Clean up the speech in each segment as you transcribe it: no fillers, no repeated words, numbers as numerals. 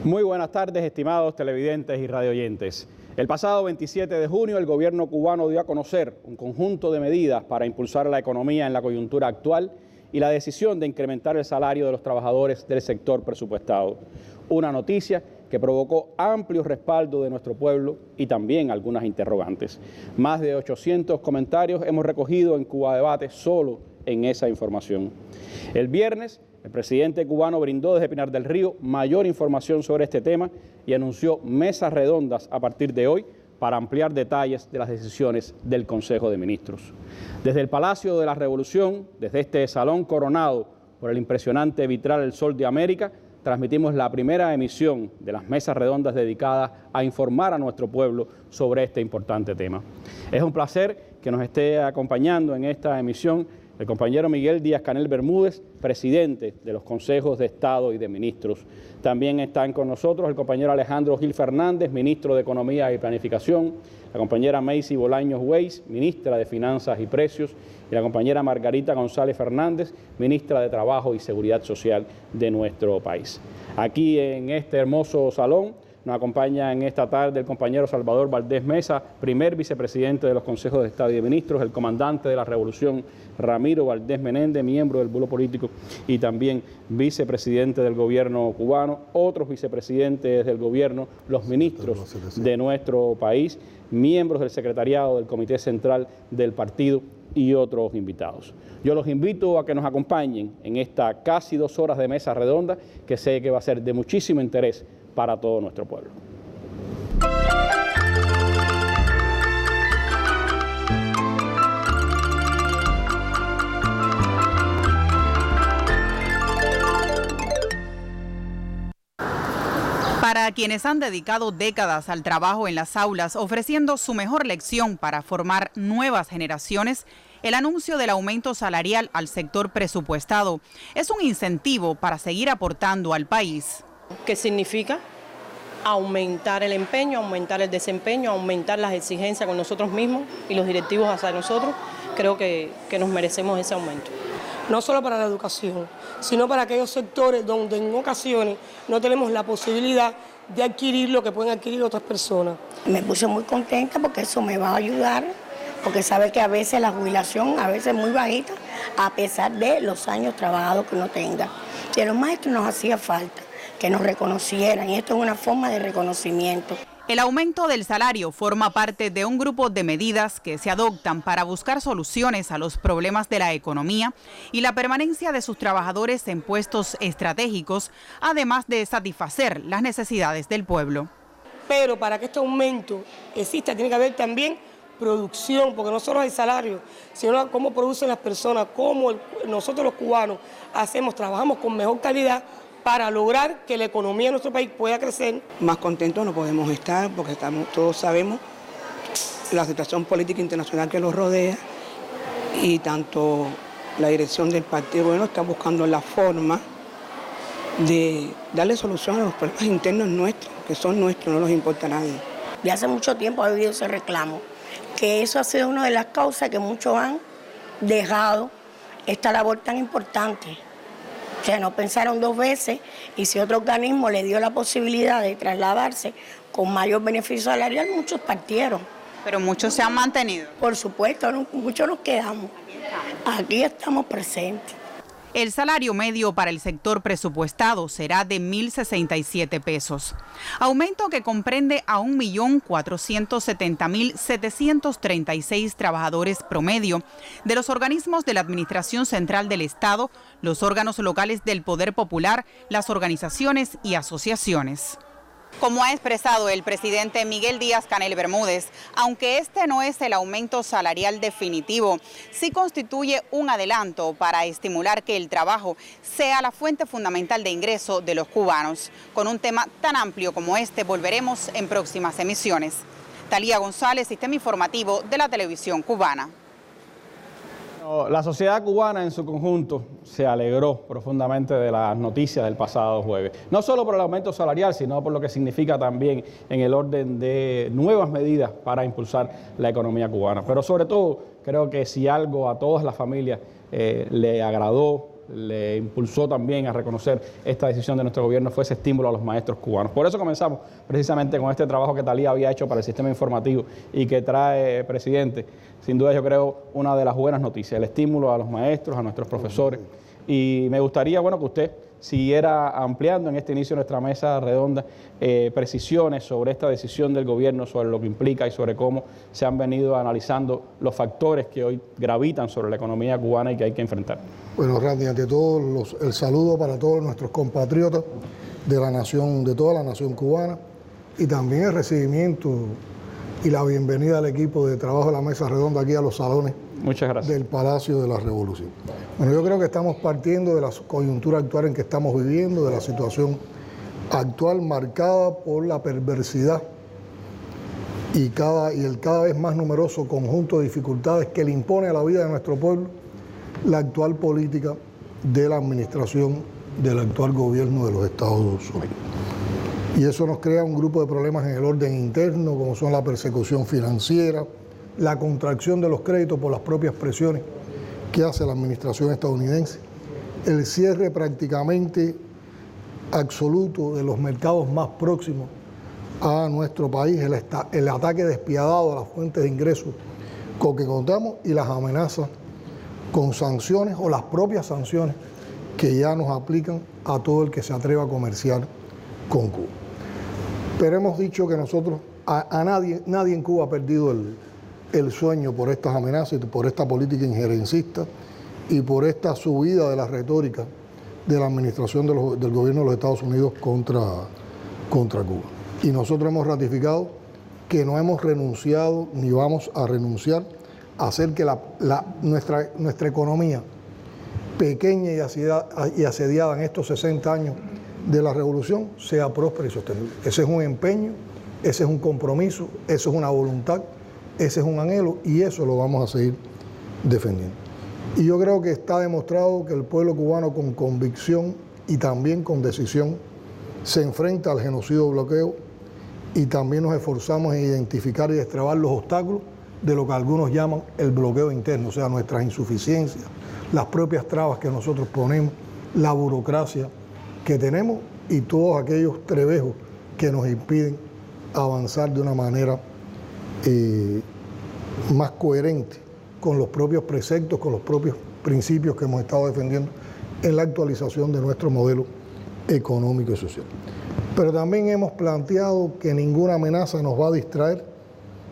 Muy buenas tardes, estimados televidentes y radioyentes. El pasado 27 de junio, el gobierno cubano dio a conocer un conjunto de medidas para impulsar la economía en la coyuntura actual y la decisión de incrementar el salario de los trabajadores del sector presupuestado. Una noticia que provocó amplio respaldo de nuestro pueblo y también algunas interrogantes. Más de 800 comentarios hemos recogido en Cuba Debate solo en esa información. El viernes, el presidente cubano brindó desde Pinar del Río mayor información sobre este tema y anunció mesas redondas a partir de hoy para ampliar detalles de las decisiones del Consejo de Ministros. Desde el Palacio de la Revolución, desde este salón coronado por el impresionante vitral El Sol de América, transmitimos la primera emisión de las mesas redondas dedicadas a informar a nuestro pueblo sobre este importante tema. Es un placer que nos esté acompañando en esta emisión el compañero Miguel Díaz-Canel Bermúdez, presidente de los Consejos de Estado y de Ministros. También están con nosotros el compañero Alejandro Gil Fernández, ministro de Economía y Planificación, la compañera Macy Bolaños Weiss, ministra de Finanzas y Precios, y la compañera Margarita González Fernández, ministra de Trabajo y Seguridad Social de nuestro país. Aquí en este hermoso salón nos acompaña en esta tarde el compañero Salvador Valdés Mesa, primer vicepresidente de los Consejos de Estado y de Ministros, el comandante de la Revolución Ramiro Valdés Menéndez, miembro del Bulo Político y también vicepresidente del gobierno cubano, otros vicepresidentes del gobierno, los ministros de nuestro país, miembros del secretariado del Comité Central del Partido y otros invitados. Yo los invito a que nos acompañen en esta casi 2 horas de mesa redonda que sé que va a ser de muchísimo interés para todo nuestro pueblo. Para quienes han dedicado décadas al trabajo en las aulas, ofreciendo su mejor lección para formar nuevas generaciones, el anuncio del aumento salarial al sector presupuestado es un incentivo para seguir aportando al país. ¿Qué significa? Aumentar el empeño, aumentar el desempeño, aumentar las exigencias con nosotros mismos y los directivos hacia nosotros. Creo que nos merecemos ese aumento. No solo para la educación, sino para aquellos sectores donde en ocasiones no tenemos la posibilidad de adquirir lo que pueden adquirir otras personas. Me puse muy contenta porque eso me va a ayudar, porque sabe que a veces la jubilación a veces es muy bajita, a pesar de los años trabajados que uno tenga. Y a los maestros nos hacía falta que nos reconocieran, y esto es una forma de reconocimiento. El aumento del salario forma parte de un grupo de medidas que se adoptan para buscar soluciones a los problemas de la economía y la permanencia de sus trabajadores en puestos estratégicos, además de satisfacer las necesidades del pueblo. Pero para que este aumento exista tiene que haber también producción, porque no solo hay salario, sino cómo producen las personas, cómo nosotros los cubanos trabajamos con mejor calidad para lograr que la economía de nuestro país pueda crecer. Más contentos no podemos estar porque todos sabemos la situación política internacional que los rodea y tanto la dirección del partido bueno está buscando la forma de darle solución a los problemas internos nuestros, que son nuestros, no los importa a nadie. De hace mucho tiempo ha habido ese reclamo, que eso ha sido una de las causas que muchos han dejado esta labor tan importante. O sea, no pensaron 2 veces y si otro organismo le dio la posibilidad de trasladarse con mayor beneficio salarial, muchos partieron. Pero muchos se han mantenido. Por supuesto, muchos nos quedamos. Aquí estamos presentes. El salario medio para el sector presupuestado será de 1.067 pesos, aumento que comprende a 1.470.736 trabajadores promedio de los organismos de la Administración Central del Estado, los órganos locales del Poder Popular, las organizaciones y asociaciones. Como ha expresado el presidente Miguel Díaz-Canel Bermúdez, aunque este no es el aumento salarial definitivo, sí constituye un adelanto para estimular que el trabajo sea la fuente fundamental de ingreso de los cubanos. Con un tema tan amplio como este volveremos en próximas emisiones. Talía González, Sistema Informativo de la Televisión Cubana. La sociedad cubana en su conjunto se alegró profundamente de las noticias del pasado jueves. No solo por el aumento salarial, sino por lo que significa también en el orden de nuevas medidas para impulsar la economía cubana. Pero sobre todo, creo que si algo a todas las familias le agradó, le impulsó también a reconocer esta decisión de nuestro gobierno fue ese estímulo a los maestros cubanos. Por eso comenzamos precisamente con este trabajo que Talía había hecho para el sistema informativo y que trae, presidente, sin duda yo creo una de las buenas noticias, el estímulo a los maestros, a nuestros profesores. Y me gustaría, bueno, que usted siguiera ampliando en este inicio de nuestra mesa redonda precisiones sobre esta decisión del gobierno, sobre lo que implica y sobre cómo se han venido analizando los factores que hoy gravitan sobre la economía cubana y que hay que enfrentar. Bueno, Randy, ante todo el saludo para todos nuestros compatriotas de la nación, de toda la nación cubana, y también el recibimiento y la bienvenida al equipo de trabajo de la mesa redonda aquí a los salones. Muchas gracias. Del Palacio de la Revolución. Bueno, yo creo que estamos partiendo de la coyuntura actual en que estamos viviendo, de la situación actual marcada por la perversidad y el cada vez más numeroso conjunto de dificultades que le impone a la vida de nuestro pueblo la actual política de la administración del actual gobierno de los Estados Unidos. Y eso nos crea un grupo de problemas en el orden interno, como son la persecución financiera, la contracción de los créditos por las propias presiones que hace la administración estadounidense, el cierre prácticamente absoluto de los mercados más próximos a nuestro país, el ataque despiadado a las fuentes de ingresos con que contamos y las amenazas con sanciones o las propias sanciones que ya nos aplican a todo el que se atreva a comerciar con Cuba. Pero hemos dicho que nosotros, nadie en Cuba ha perdido el sueño por estas amenazas, por esta política injerencista y por esta subida de la retórica de la administración del gobierno de los Estados Unidos contra Cuba. Y nosotros hemos ratificado que no hemos renunciado ni vamos a renunciar a hacer que nuestra economía, pequeña y asediada en estos 60 años de la revolución, sea próspera y sostenible. Ese es un empeño, ese es un compromiso, eso es una voluntad, ese es un anhelo y eso lo vamos a seguir defendiendo. Y yo creo que está demostrado que el pueblo cubano con convicción y también con decisión se enfrenta al genocidio bloqueo y también nos esforzamos en identificar y destrabar los obstáculos de lo que algunos llaman el bloqueo interno, o sea, nuestras insuficiencias, las propias trabas que nosotros ponemos, la burocracia que tenemos y todos aquellos trebejos que nos impiden avanzar de una manera más coherente con los propios preceptos, con los propios principios que hemos estado defendiendo en la actualización de nuestro modelo económico y social. Pero también hemos planteado que ninguna amenaza nos va a distraer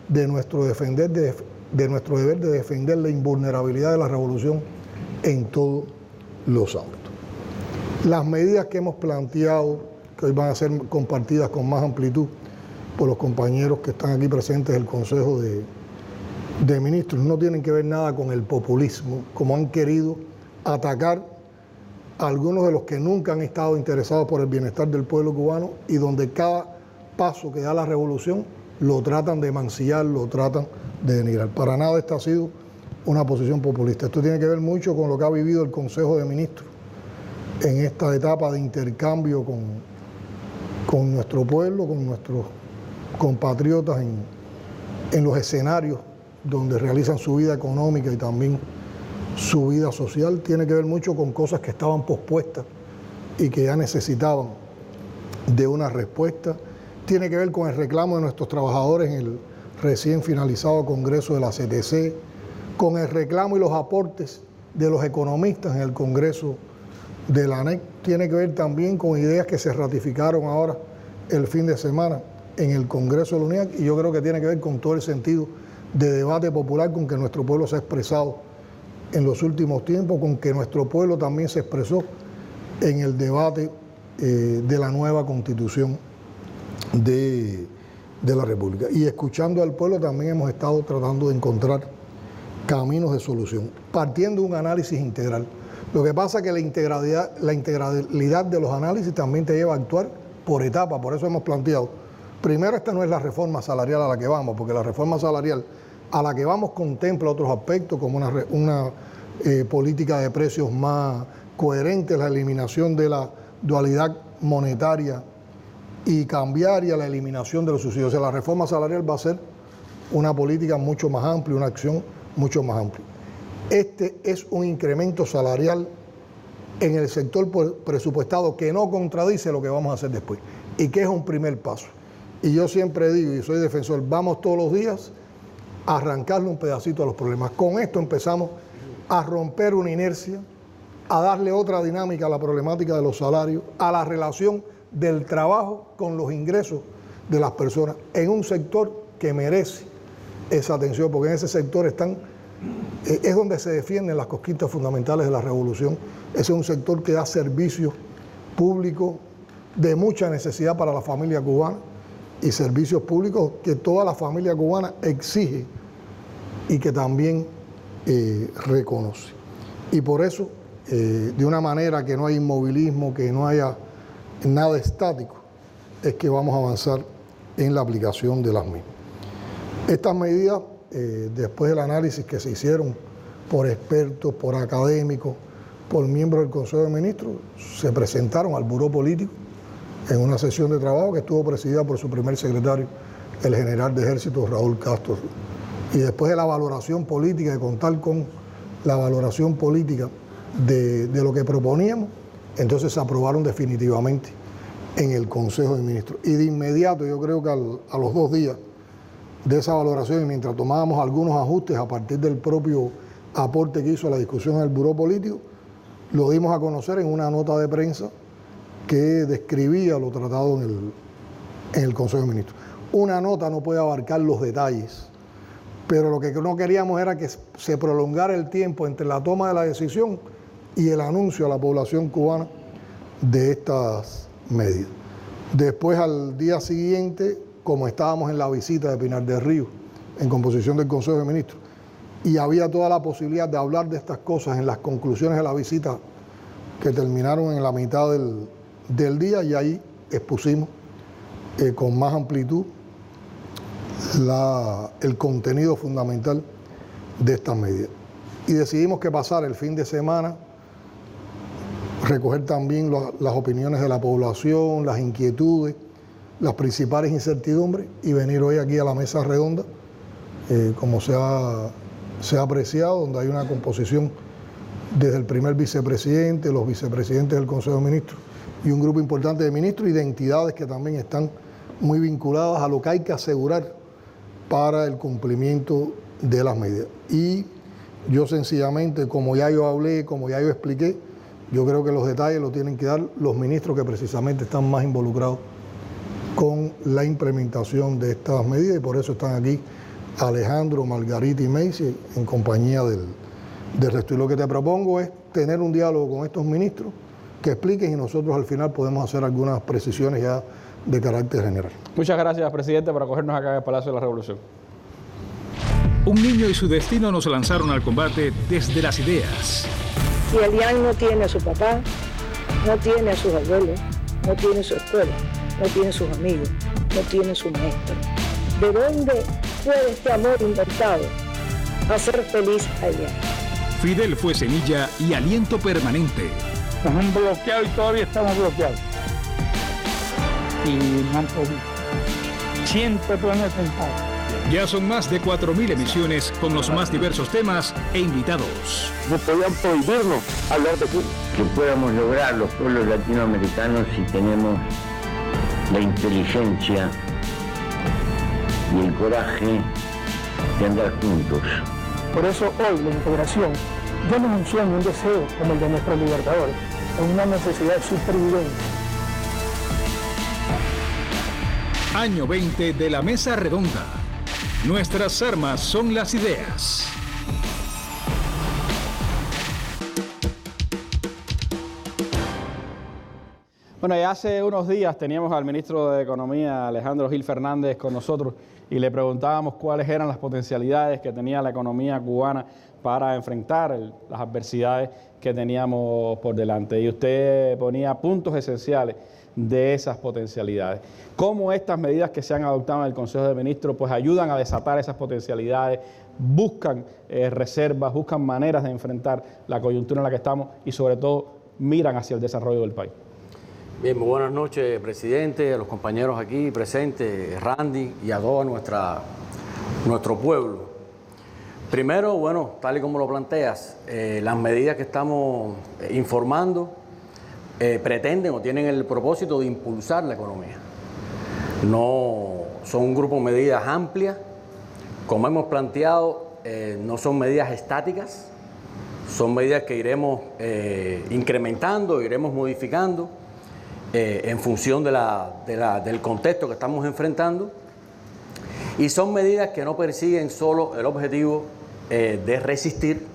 de nuestro deber de defender la invulnerabilidad de la revolución en todos los ámbitos. Las medidas que hemos planteado, que hoy van a ser compartidas con más amplitud por los compañeros que están aquí presentes del Consejo de Ministros, no tienen que ver nada con el populismo, como han querido atacar a algunos de los que nunca han estado interesados por el bienestar del pueblo cubano y donde cada paso que da la revolución lo tratan de mancillar, lo tratan de denigrar. Para nada esta ha sido una posición populista. Esto tiene que ver mucho con lo que ha vivido el Consejo de Ministros en esta etapa de intercambio con nuestro pueblo, con nuestros compatriotas en los escenarios donde realizan su vida económica y también su vida social. Tiene que ver mucho con cosas que estaban pospuestas y que ya necesitaban de una respuesta. Tiene que ver con el reclamo de nuestros trabajadores en el recién finalizado Congreso de la CTC, con el reclamo y los aportes de los economistas en el Congreso de la ANEC. Tiene que ver también con ideas que se ratificaron ahora el fin de semana en el Congreso de la UNIAC y yo creo que tiene que ver con todo el sentido de debate popular con que nuestro pueblo se ha expresado en los últimos tiempos, con que nuestro pueblo también se expresó en el debate de la nueva Constitución de la República. Y escuchando al pueblo también hemos estado tratando de encontrar caminos de solución, partiendo de un análisis integral. Lo que pasa es que la integralidad de los análisis también te lleva a actuar por etapas, por eso hemos planteado, primero esta no es la reforma salarial a la que vamos, porque la reforma salarial a la que vamos contempla otros aspectos como una política de precios más coherente, la eliminación de la dualidad monetaria y cambiaria, la eliminación de los subsidios. O sea, la reforma salarial va a ser una política mucho más amplia, una acción mucho más amplia. Este es un incremento salarial en el sector presupuestado que no contradice lo que vamos a hacer después y que es un primer paso. Y yo siempre digo, y soy defensor, vamos todos los días a arrancarle un pedacito a los problemas. Con esto empezamos a romper una inercia, a darle otra dinámica a la problemática de los salarios, a la relación del trabajo con los ingresos de las personas en un sector que merece esa atención, porque en ese sector es donde se defienden las conquistas fundamentales de la revolución. Ese es un sector que da servicios públicos de mucha necesidad para la familia cubana y servicios públicos que toda la familia cubana exige y que también reconoce. Y por eso, de una manera que no hay inmovilismo, que no haya nada estático, es que vamos a avanzar en la aplicación de las mismas. Estas medidas, después del análisis que se hicieron por expertos, por académicos, por miembros del Consejo de Ministros, se presentaron al Buró Político en una sesión de trabajo que estuvo presidida por su primer secretario, el general de Ejército Raúl Castro. Y después de la valoración política, de contar con la valoración política de lo que proponíamos, entonces se aprobaron definitivamente en el Consejo de Ministros. Y de inmediato, yo creo que a los 2 días de esa valoración, y mientras tomábamos algunos ajustes a partir del propio aporte que hizo a la discusión en el Buró Político, lo dimos a conocer en una nota de prensa que describía lo tratado en el Consejo de Ministros. Una nota no puede abarcar los detalles, pero lo que no queríamos era que se prolongara el tiempo entre la toma de la decisión y el anuncio a la población cubana de estas medidas. Después, al día siguiente, como estábamos en la visita de Pinar del Río, en composición del Consejo de Ministros, y había toda la posibilidad de hablar de estas cosas en las conclusiones de la visita que terminaron en la mitad del día, y ahí expusimos con más amplitud el contenido fundamental de estas medidas. Y decidimos que pasar el fin de semana, recoger también las opiniones de la población, las inquietudes, las principales incertidumbres, y venir hoy aquí a la mesa redonda, como se ha apreciado, donde hay una composición desde el primer vicepresidente, los vicepresidentes del Consejo de Ministros y un grupo importante de ministros y de entidades que también están muy vinculadas a lo que hay que asegurar para el cumplimiento de las medidas. Y yo sencillamente, como ya yo hablé, como ya yo expliqué, yo creo que los detalles los tienen que dar los ministros que precisamente están más involucrados con la implementación de estas medidas, y por eso están aquí Alejandro, Margarita y Macy en compañía del resto. Y lo que te propongo es tener un diálogo con estos ministros que expliquen, y nosotros al final podemos hacer algunas precisiones ya de carácter general. Muchas gracias, presidente, por acogernos acá en el Palacio de la Revolución. Un niño y su destino nos lanzaron al combate desde las ideas. Si Elian no tiene a su papá, no tiene a sus abuelos, no tiene su escuela, no tiene sus amigos, no tiene su maestro, ¿de dónde puede este amor inventado hacer feliz a Elian? Fidel fue semilla y aliento permanente. Nos han bloqueado y todavía estamos bloqueados. Y no han podido. Siempre pueden intentar. Ya son más de 4.000 emisiones con los más diversos temas e invitados. No podían prohibirnos hablar de Cuba. Que podamos lograr los pueblos latinoamericanos si tenemos la inteligencia y el coraje de andar juntos. Por eso hoy la integración ya no es un sueño, un deseo como el de nuestros libertadores, es una necesidad de supervivencia. Año 20 de la Mesa Redonda. Nuestras armas son las ideas. Bueno, ya hace unos días teníamos al ministro de Economía, Alejandro Gil Fernández, con nosotros y le preguntábamos cuáles eran las potencialidades que tenía la economía cubana para enfrentar las adversidades que teníamos por delante. Y usted ponía puntos esenciales de esas potencialidades. Cómo estas medidas que se han adoptado en el Consejo de Ministros pues ayudan a desatar esas potencialidades, buscan reservas, buscan maneras de enfrentar la coyuntura en la que estamos y sobre todo miran hacia el desarrollo del país. Bien, muy buenas noches, presidente, a los compañeros aquí presentes, Randy, y a todo nuestro pueblo. Primero, bueno, tal y como lo planteas, las medidas que estamos informando pretenden o tienen el propósito de impulsar la economía. No son un grupo de medidas amplias, como hemos planteado, no son medidas estáticas, son medidas que iremos incrementando, iremos modificando en función del contexto que estamos enfrentando, y son medidas que no persiguen solo el objetivo de resistir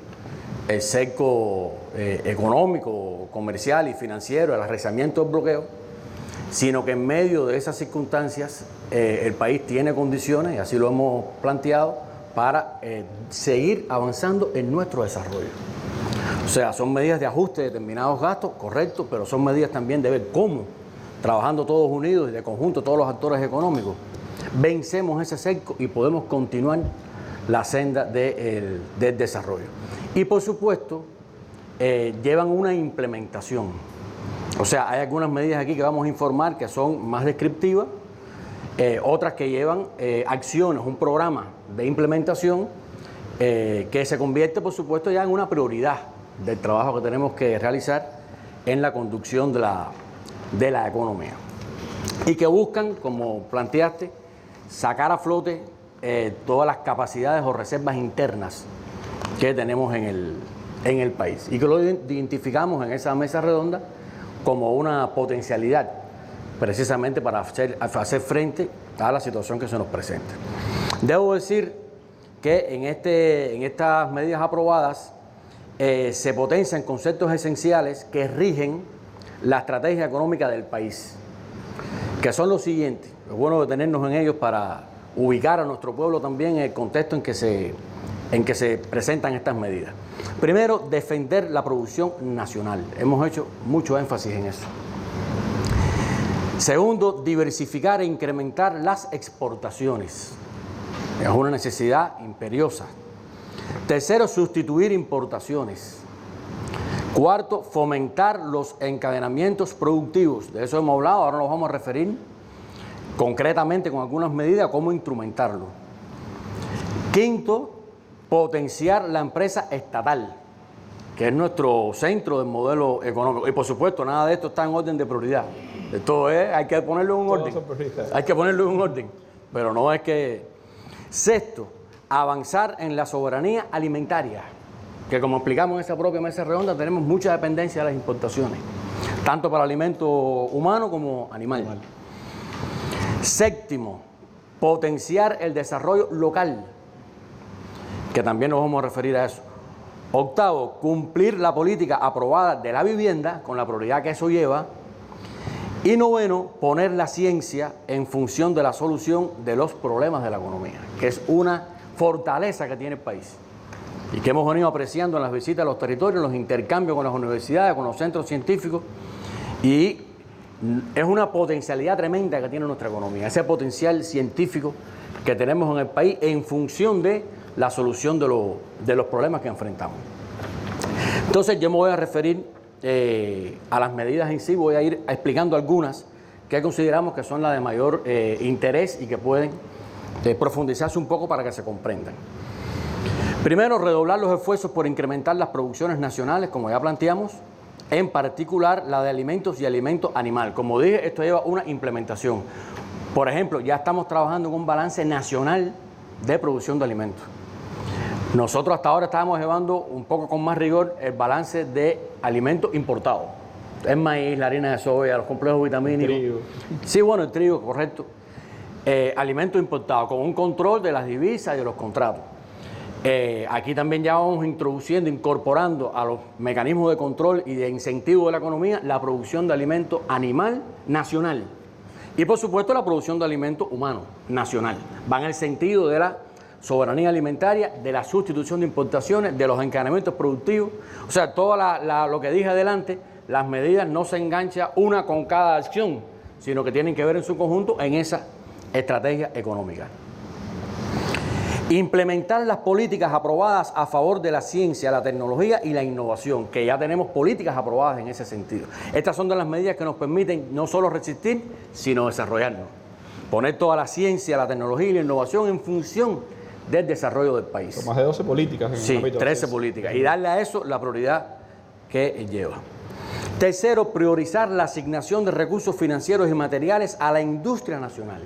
el cerco económico, comercial y financiero, el arreciamiento del bloqueo, sino que en medio de esas circunstancias el país tiene condiciones, y así lo hemos planteado, para seguir avanzando en nuestro desarrollo. O sea, son medidas de ajuste de determinados gastos, correcto, pero son medidas también de ver cómo, trabajando todos unidos y de conjunto todos los actores económicos, vencemos ese cerco y podemos continuar la senda del desarrollo. Y por supuesto, llevan una implementación. O sea, hay algunas medidas aquí que vamos a informar que son más descriptivas, otras que llevan acciones, un programa de implementación que se convierte, por supuesto, ya en una prioridad del trabajo que tenemos que realizar en la conducción de la economía. Y que buscan, como planteaste, sacar a flote todas las capacidades o reservas internas que tenemos en el país, y que lo identificamos en esa mesa redonda como una potencialidad precisamente para hacer frente a la situación que se nos presenta. Debo decir que en estas medidas aprobadas se potencian conceptos esenciales que rigen la estrategia económica del país, que son los siguientes. Es bueno detenernos en ellos para ubicar a nuestro pueblo también en el contexto en que se presentan estas medidas. Primero, defender la producción nacional. Hemos hecho mucho énfasis en eso. Segundo, diversificar e incrementar las exportaciones. Es una necesidad imperiosa. Tercero, sustituir importaciones. Cuarto, fomentar los encadenamientos productivos. De eso hemos hablado, ahora nos vamos a referir concretamente con algunas medidas cómo instrumentarlo. Quinto, potenciar la empresa estatal, que es nuestro centro del modelo económico. Y por supuesto, nada de esto está en orden de prioridad. Esto hay que ponerlo en un orden. Hay que ponerlo en un orden. Pero no es que... Sexto, avanzar en la soberanía alimentaria, que como explicamos en esa propia mesa redonda, tenemos mucha dependencia de las importaciones, tanto para alimento humano como animal. Séptimo, potenciar el desarrollo local, que también nos vamos a referir a eso. Octavo, cumplir la política aprobada de la vivienda, con la prioridad que eso lleva. Y noveno, poner la ciencia en función de la solución de los problemas de la economía, que es una fortaleza que tiene el país y que hemos venido apreciando en las visitas a los territorios, en los intercambios con las universidades, con los centros científicos, y es una potencialidad tremenda que tiene nuestra economía, ese potencial científico que tenemos en el país en función de la solución de los problemas que enfrentamos. Entonces yo me voy a referir a las medidas en sí, voy a ir explicando algunas que consideramos que son las de mayor interés y que pueden profundizarse un poco para que se comprendan. Primero, redoblar los esfuerzos por incrementar las producciones nacionales, como ya planteamos, en particular la de alimentos y alimento animal. Como dije, esto lleva una implementación. Por ejemplo, ya estamos trabajando en un balance nacional de producción de alimentos. Nosotros hasta ahora estábamos llevando un poco con más rigor el balance de alimentos importados. El maíz, la harina de soya, los complejos vitamínicos. El trigo. Sí, bueno, el trigo, correcto. Alimentos importados, con un control de las divisas y de los contratos. Aquí también ya vamos incorporando a los mecanismos de control y de incentivo de la economía la producción de alimento animal nacional. Y por supuesto la producción de alimento humano nacional. Va en el sentido de la soberanía alimentaria, de la sustitución de importaciones, de los encadenamientos productivos. O sea, todo lo que dije adelante, las medidas no se enganchan una con cada acción, sino que tienen que ver en su conjunto en esa estrategia económica. Implementar las políticas aprobadas a favor de la ciencia, la tecnología y la innovación, que ya tenemos políticas aprobadas en ese sentido. Estas son de las medidas que nos permiten no solo resistir, sino desarrollarnos. Poner toda la ciencia, la tecnología y la innovación en función del desarrollo del país. Son más de 12 políticas. Sí, 13 políticas. Y darle a eso la prioridad que lleva. Tercero, priorizar la asignación de recursos financieros y materiales a la industria nacional.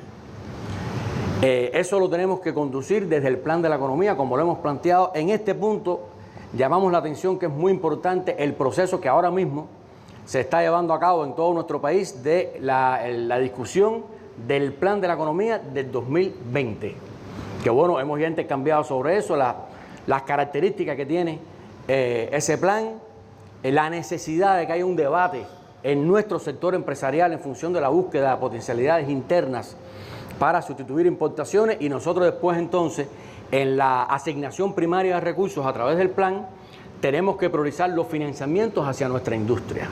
Eso lo tenemos que conducir desde el plan de la economía, como lo hemos planteado. En este punto llamamos la atención que es muy importante el proceso que ahora mismo se está llevando a cabo en todo nuestro país de la discusión del plan de la economía del 2020. Que bueno, hemos ya intercambiado sobre eso, las características que tiene ese plan, la necesidad de que haya un debate en nuestro sector empresarial en función de la búsqueda de potencialidades internas para sustituir importaciones, y nosotros después entonces en la asignación primaria de recursos a través del plan tenemos que priorizar los financiamientos hacia nuestra industria.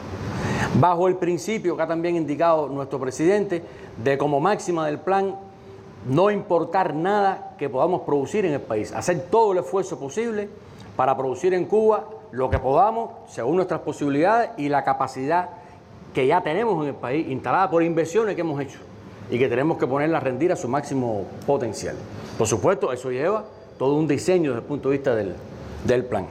Bajo el principio que ha también indicado nuestro presidente de como máxima del plan no importar nada que podamos producir en el país, hacer todo el esfuerzo posible para producir en Cuba lo que podamos según nuestras posibilidades y la capacidad que ya tenemos en el país instalada por inversiones que hemos hecho y que tenemos que ponerla a rendir a su máximo potencial. Por supuesto, eso lleva todo un diseño desde el punto de vista del plan.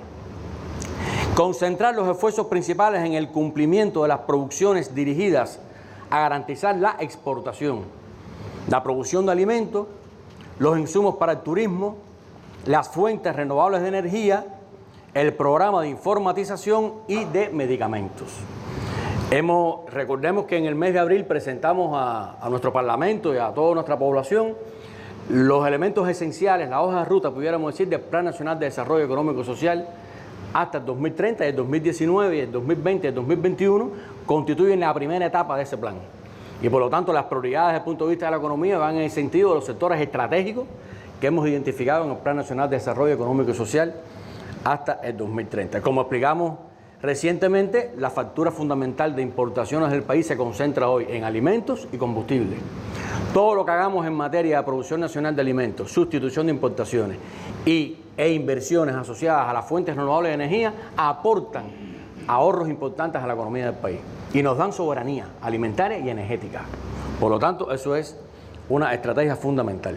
Concentrar los esfuerzos principales en el cumplimiento de las producciones dirigidas a garantizar la exportación, la producción de alimentos, los insumos para el turismo, las fuentes renovables de energía, el programa de informatización y de medicamentos. Recordemos que en el mes de abril presentamos a nuestro Parlamento y a toda nuestra población los elementos esenciales, la hoja de ruta, pudiéramos decir, del Plan Nacional de Desarrollo Económico y Social hasta el 2030, el 2019, el 2020 y el 2021 constituyen la primera etapa de ese plan. Y por lo tanto las prioridades desde el punto de vista de la economía van en el sentido de los sectores estratégicos que hemos identificado en el Plan Nacional de Desarrollo Económico y Social hasta el 2030. Como explicamos recientemente, la factura fundamental de importaciones del país se concentra hoy en alimentos y combustible. Todo lo que hagamos en materia de producción nacional de alimentos, sustitución de importaciones e inversiones asociadas a las fuentes renovables de energía aportan ahorros importantes a la economía del país y nos dan soberanía alimentaria y energética. Por lo tanto, eso es una estrategia fundamental.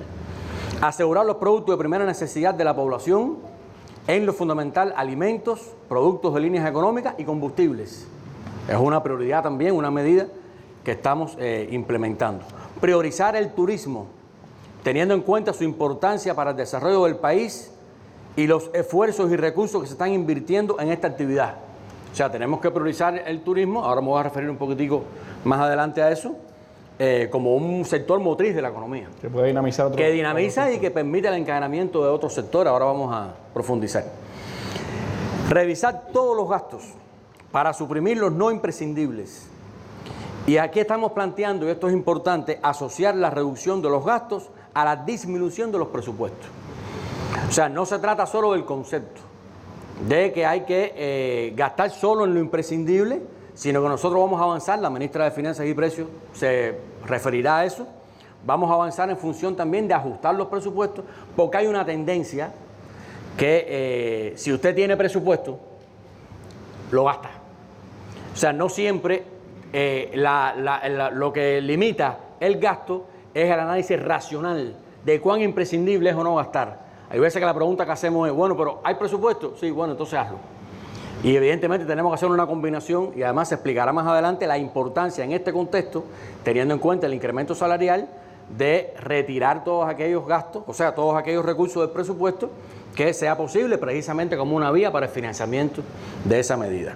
Asegurar los productos de primera necesidad de la población, en lo fundamental alimentos, productos de líneas económicas y combustibles. Es una prioridad también, una medida que estamos implementando. Priorizar el turismo, teniendo en cuenta su importancia para el desarrollo del país y los esfuerzos y recursos que se están invirtiendo en esta actividad. O sea, tenemos que priorizar el turismo, ahora me voy a referir un poquitico más adelante a eso, como un sector motriz de la economía. Que puede dinamizar que dinamiza y que permite el encadenamiento de otros sectores. Ahora vamos a profundizar. Revisar todos los gastos para suprimir los no imprescindibles. Y aquí estamos planteando, y esto es importante, asociar la reducción de los gastos a la disminución de los presupuestos. O sea, no se trata solo del concepto de que hay que gastar solo en lo imprescindible, sino que nosotros vamos a avanzar, la ministra de Finanzas y Precios se referirá a eso, vamos a avanzar en función también de ajustar los presupuestos, porque hay una tendencia que si usted tiene presupuesto, lo gasta. O sea, no siempre lo que limita el gasto es el análisis racional de cuán imprescindible es o no gastar. Hay veces que la pregunta que hacemos es, bueno, pero ¿hay presupuesto? Sí, bueno, entonces hazlo. Y evidentemente tenemos que hacer una combinación y además se explicará más adelante la importancia en este contexto, teniendo en cuenta el incremento salarial, de retirar todos aquellos gastos, o sea, todos aquellos recursos del presupuesto que sea posible precisamente como una vía para el financiamiento de esa medida.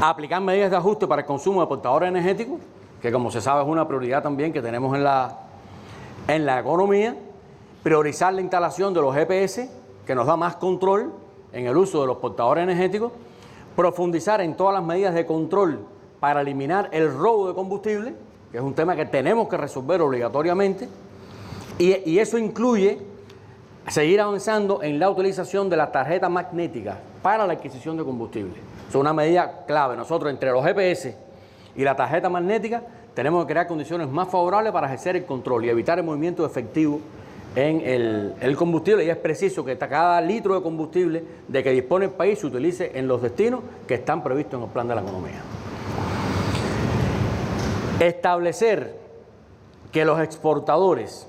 Aplicar medidas de ajuste para el consumo de portadores energéticos, que como se sabe es una prioridad también que tenemos en la economía. Priorizar la instalación de los GPS, que nos da más control en el uso de los portadores energéticos. Profundizar en todas las medidas de control para eliminar el robo de combustible, que es un tema que tenemos que resolver obligatoriamente. Y eso incluye seguir avanzando en la utilización de la tarjeta magnética para la adquisición de combustible. Es una medida clave. Nosotros, entre los GPS y la tarjeta magnética, tenemos que crear condiciones más favorables para ejercer el control y evitar el movimiento efectivo en el combustible, y es preciso que cada litro de combustible de que dispone el país se utilice en los destinos que están previstos en el plan de la economía. Establecer que los exportadores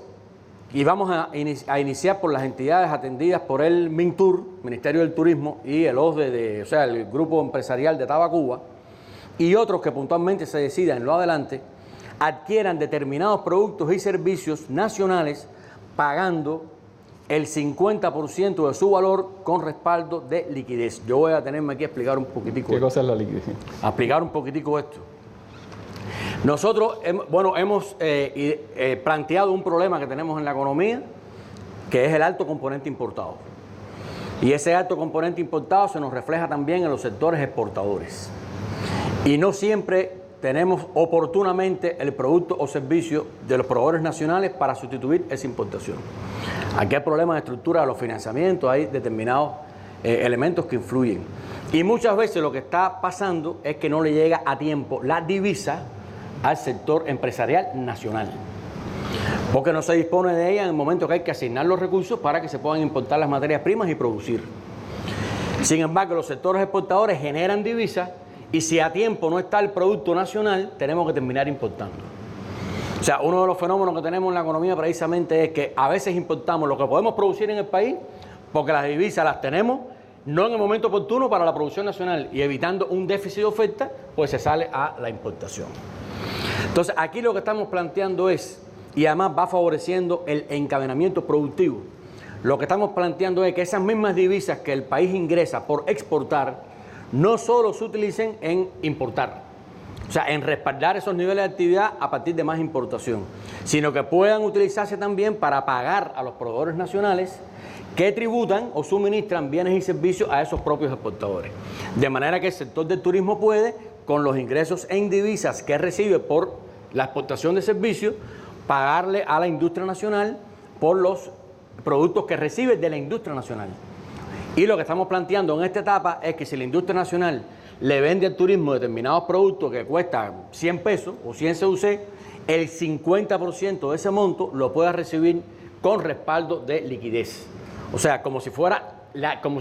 y vamos a iniciar por las entidades atendidas por el MINTUR, Ministerio del Turismo, y el OSDE, o sea, el Grupo Empresarial de Tabacuba, y otros que puntualmente se decidan en lo adelante, adquieran determinados productos y servicios nacionales pagando el 50% de su valor con respaldo de liquidez. Yo voy a tenerme aquí a explicar un poquitico. ¿Qué cosa es la liquidez? A explicar un poquitico esto. Nosotros, hemos planteado un problema que tenemos en la economía, que es el alto componente importado. Y ese alto componente importado se nos refleja también en los sectores exportadores. Y no siempre tenemos oportunamente el producto o servicio de los proveedores nacionales para sustituir esa importación. Aquí hay problemas de estructura de los financiamientos, hay determinados elementos que influyen. Y muchas veces lo que está pasando es que no le llega a tiempo la divisa al sector empresarial nacional, porque no se dispone de ella en el momento que hay que asignar los recursos para que se puedan importar las materias primas y producir. Sin embargo, los sectores exportadores generan divisas y si a tiempo no está el producto nacional, tenemos que terminar importando. O sea, uno de los fenómenos que tenemos en la economía precisamente es que a veces importamos lo que podemos producir en el país porque las divisas las tenemos no en el momento oportuno para la producción nacional y evitando un déficit de oferta, pues se sale a la importación. Entonces, aquí lo que estamos planteando es, y además va favoreciendo el encadenamiento productivo, lo que estamos planteando es que esas mismas divisas que el país ingresa por exportar, no solo se utilicen en importar, o sea, en respaldar esos niveles de actividad a partir de más importación, sino que puedan utilizarse también para pagar a los proveedores nacionales que tributan o suministran bienes y servicios a esos propios exportadores. De manera que el sector del turismo puede, con los ingresos en divisas que recibe por la exportación de servicios, pagarle a la industria nacional por los productos que recibe de la industria nacional. Y lo que estamos planteando en esta etapa es que si la industria nacional le vende al turismo determinados productos que cuestan 100 pesos o 100 CUC, el 50% de ese monto lo pueda recibir con respaldo de liquidez. O sea, como si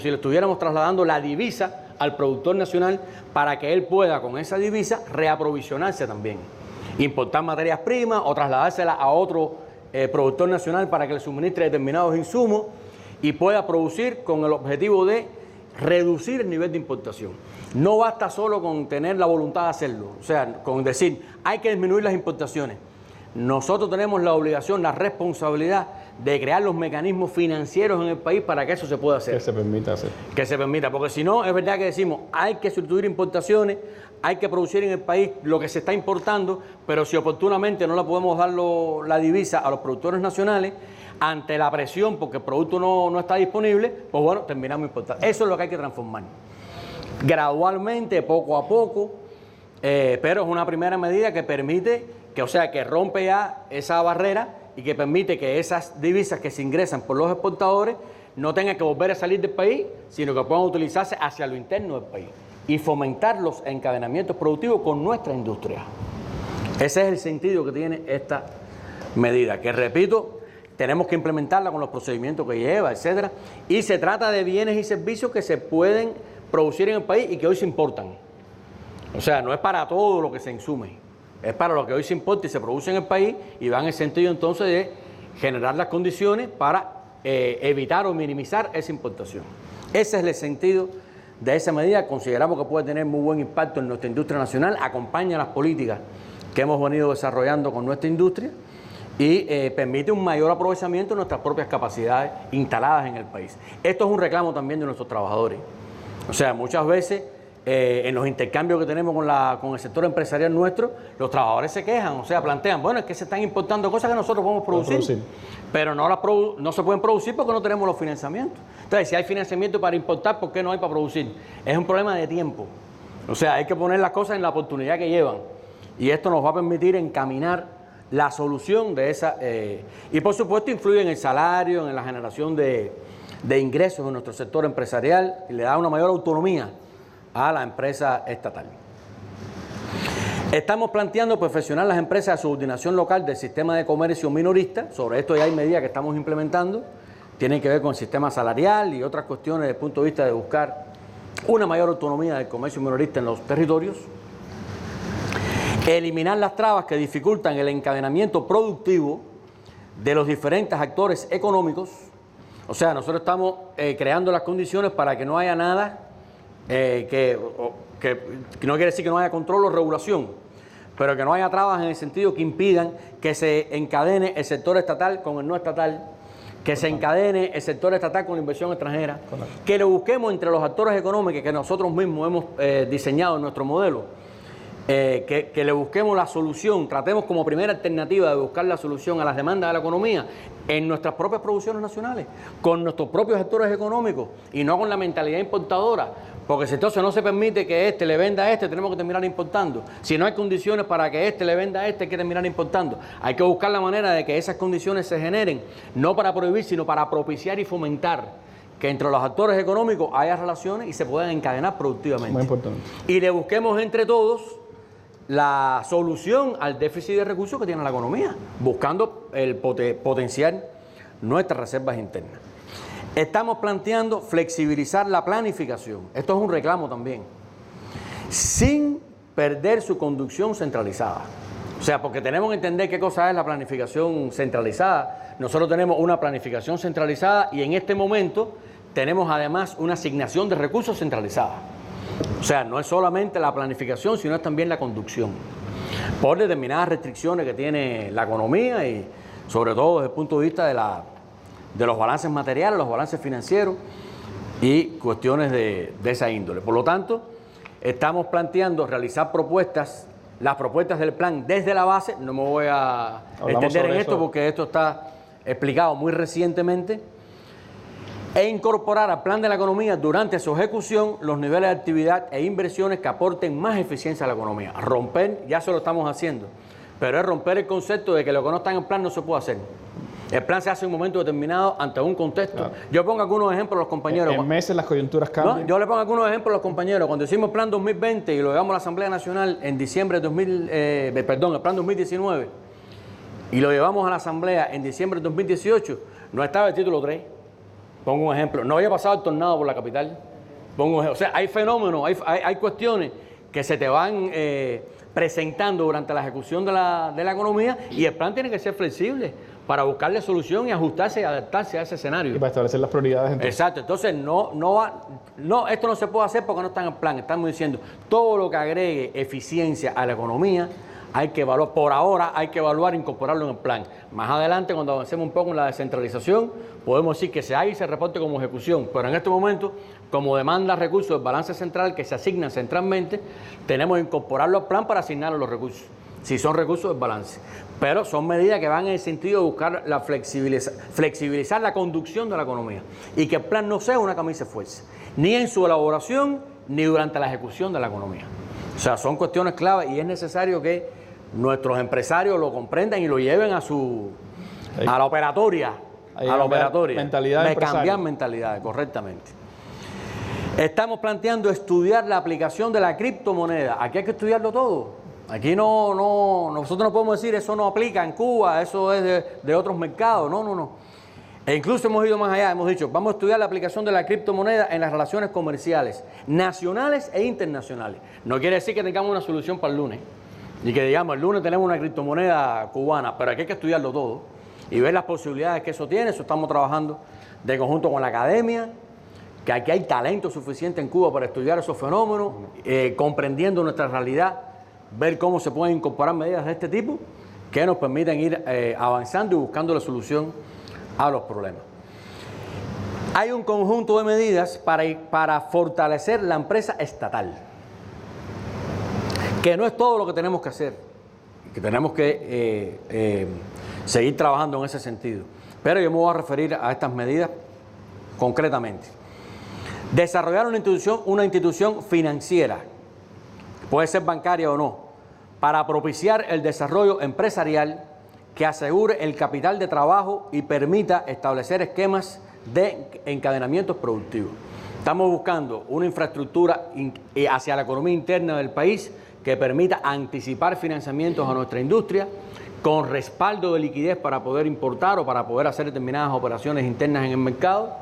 le estuviéramos trasladando la divisa al productor nacional para que él pueda con esa divisa reaprovisionarse también. Importar materias primas o trasladárselas a otro productor nacional para que le suministre determinados insumos y pueda producir con el objetivo de reducir el nivel de importación. No basta solo con tener la voluntad de hacerlo, o sea, con decir hay que disminuir las importaciones. Nosotros tenemos la obligación, la responsabilidad de crear los mecanismos financieros en el país para que eso se pueda hacer. Que se permita hacer. Que se permita, porque si no, es verdad que decimos, hay que sustituir importaciones, hay que producir en el país lo que se está importando, pero si oportunamente no le podemos dar la divisa a los productores nacionales, ante la presión porque el producto no está disponible, pues bueno, terminamos importando. Eso es lo que hay que transformar. Gradualmente, poco a poco, pero es una primera medida que permite, que rompe ya esa barrera y que permite que esas divisas que se ingresan por los exportadores no tengan que volver a salir del país, sino que puedan utilizarse hacia lo interno del país y fomentar los encadenamientos productivos con nuestra industria. Ese es el sentido que tiene esta medida, que repito, tenemos que implementarla con los procedimientos que lleva, etcétera, y se trata de bienes y servicios que se pueden producir en el país y que hoy se importan. O sea, no es para todo lo que se insume, es para lo que hoy se importa y se produce en el país y va en el sentido entonces de generar las condiciones para evitar o minimizar esa importación. Ese es el sentido de esa medida. Consideramos que puede tener muy buen impacto en nuestra industria nacional, acompaña las políticas que hemos venido desarrollando con nuestra industria y permite un mayor aprovechamiento de nuestras propias capacidades instaladas en el país. Esto es un reclamo también de nuestros trabajadores. O sea, muchas veces en los intercambios que tenemos con el sector empresarial nuestro, los trabajadores se quejan, o sea, plantean, bueno, es que se están importando cosas que nosotros podemos producir, pero no se pueden producir porque no tenemos los financiamientos. Entonces, si hay financiamiento para importar, ¿por qué no hay para producir? Es un problema de tiempo. O sea, hay que poner las cosas en la oportunidad que llevan. Y esto nos va a permitir encaminar la solución de esa... y por supuesto influye en el salario, en la generación de ingresos en nuestro sector empresarial y le da una mayor autonomía a la empresa estatal. Estamos planteando perfeccionar las empresas de subordinación local del sistema de comercio minorista. Sobre esto ya hay medidas que estamos implementando. Tienen que ver con el sistema salarial y otras cuestiones desde el punto de vista de buscar una mayor autonomía del comercio minorista en los territorios. Eliminar las trabas que dificultan el encadenamiento productivo de los diferentes actores económicos. O sea, nosotros estamos creando las condiciones para que no haya nada que no quiere decir que no haya control o regulación, pero que no haya trabas en el sentido que impidan que se encadene el sector estatal con el no estatal, que se encadene el sector estatal con la inversión extranjera, que lo busquemos entre los actores económicos que nosotros mismos hemos diseñado en nuestro modelo, que le busquemos la solución, tratemos como primera alternativa de buscar la solución a las demandas de la economía en nuestras propias producciones nacionales, con nuestros propios actores económicos y no con la mentalidad importadora. Porque si entonces no se permite que este le venda a este, tenemos que terminar importando. Si no hay condiciones para que este le venda a este, hay que terminar importando. Hay que buscar la manera de que esas condiciones se generen, no para prohibir, sino para propiciar y fomentar que entre los actores económicos haya relaciones y se puedan encadenar productivamente. Muy importante. Y le busquemos entre todos la solución al déficit de recursos que tiene la economía, buscando el potenciar nuestras reservas internas. Estamos planteando flexibilizar la planificación. Esto es un reclamo también, sin perder su conducción centralizada. O sea, porque tenemos que entender qué cosa es la planificación centralizada. Nosotros tenemos una planificación centralizada y en este momento tenemos además una asignación de recursos centralizada. O sea, no es solamente la planificación, sino es también la conducción, por determinadas restricciones que tiene la economía y sobre todo desde el punto de vista de los balances materiales, los balances financieros y cuestiones de esa índole. Por lo tanto, estamos planteando realizar propuestas, las propuestas del plan desde la base. No me voy a extender en esto porque esto está explicado muy recientemente, e incorporar al plan de la economía durante su ejecución los niveles de actividad e inversiones que aporten más eficiencia a la economía. Romper, ya se lo estamos haciendo, pero es romper el concepto de que lo que no está en el plan no se puede hacer. El plan se hace en un momento determinado ante un contexto. Claro. Yo pongo algunos ejemplos a los compañeros. En meses las coyunturas cambian. ¿No? Yo le pongo algunos ejemplos a los compañeros. Cuando hicimos el plan 2020 y lo llevamos a la Asamblea Nacional en diciembre de el plan 2019, y lo llevamos a la Asamblea en diciembre de 2018, no estaba el título 3. Pongo un ejemplo. No había pasado el tornado por la capital. Pongo un ejemplo. O sea, hay fenómenos, hay cuestiones que se te van presentando durante la ejecución de la economía y el plan tiene que ser flexible para buscarle solución y ajustarse y adaptarse a ese escenario. Y para establecer las prioridades. Entonces. Exacto. Entonces, esto no se puede hacer porque no está en el plan. Estamos diciendo, todo lo que agregue eficiencia a la economía hay que evaluar. Por ahora hay que evaluar e incorporarlo en el plan. Más adelante, cuando avancemos un poco en la descentralización, podemos decir que se haga y se reporte como ejecución. Pero en este momento, como demanda recursos del balance central que se asignan centralmente, tenemos que incorporarlo al plan para asignarle los recursos, si son recursos del balance. Pero son medidas que van en el sentido de buscar la flexibilizar la conducción de la economía y que el plan no sea una camisa de fuerza, ni en su elaboración, ni durante la ejecución de la economía. O sea, son cuestiones clave y es necesario que nuestros empresarios lo comprendan y lo lleven a la operatoria. Mentalidad de cambiar mentalidades, correctamente. Estamos planteando estudiar la aplicación de la criptomoneda. Aquí hay que estudiarlo todo. Aquí nosotros no podemos decir eso no aplica en Cuba, eso es de otros mercados. No. E incluso hemos ido más allá, hemos dicho, vamos a estudiar la aplicación de la criptomoneda en las relaciones comerciales, nacionales e internacionales. No quiere decir que tengamos una solución para el lunes, y que digamos, el lunes tenemos una criptomoneda cubana, pero aquí hay que estudiarlo todo y ver las posibilidades que eso tiene. Eso estamos trabajando de conjunto con la academia, que aquí hay talento suficiente en Cuba para estudiar esos fenómenos, comprendiendo nuestra realidad, ver cómo se pueden incorporar medidas de este tipo que nos permitan ir avanzando y buscando la solución a los problemas. Hay un conjunto de medidas para fortalecer la empresa estatal, que no es todo lo que tenemos que hacer, que tenemos que seguir trabajando en ese sentido. Pero yo me voy a referir a estas medidas concretamente. Desarrollar una institución financiera, puede ser bancaria o no, para propiciar el desarrollo empresarial que asegure el capital de trabajo y permita establecer esquemas de encadenamientos productivos. Estamos buscando una infraestructura hacia la economía interna del país que permita anticipar financiamientos a nuestra industria, con respaldo de liquidez para poder importar o para poder hacer determinadas operaciones internas en el mercado,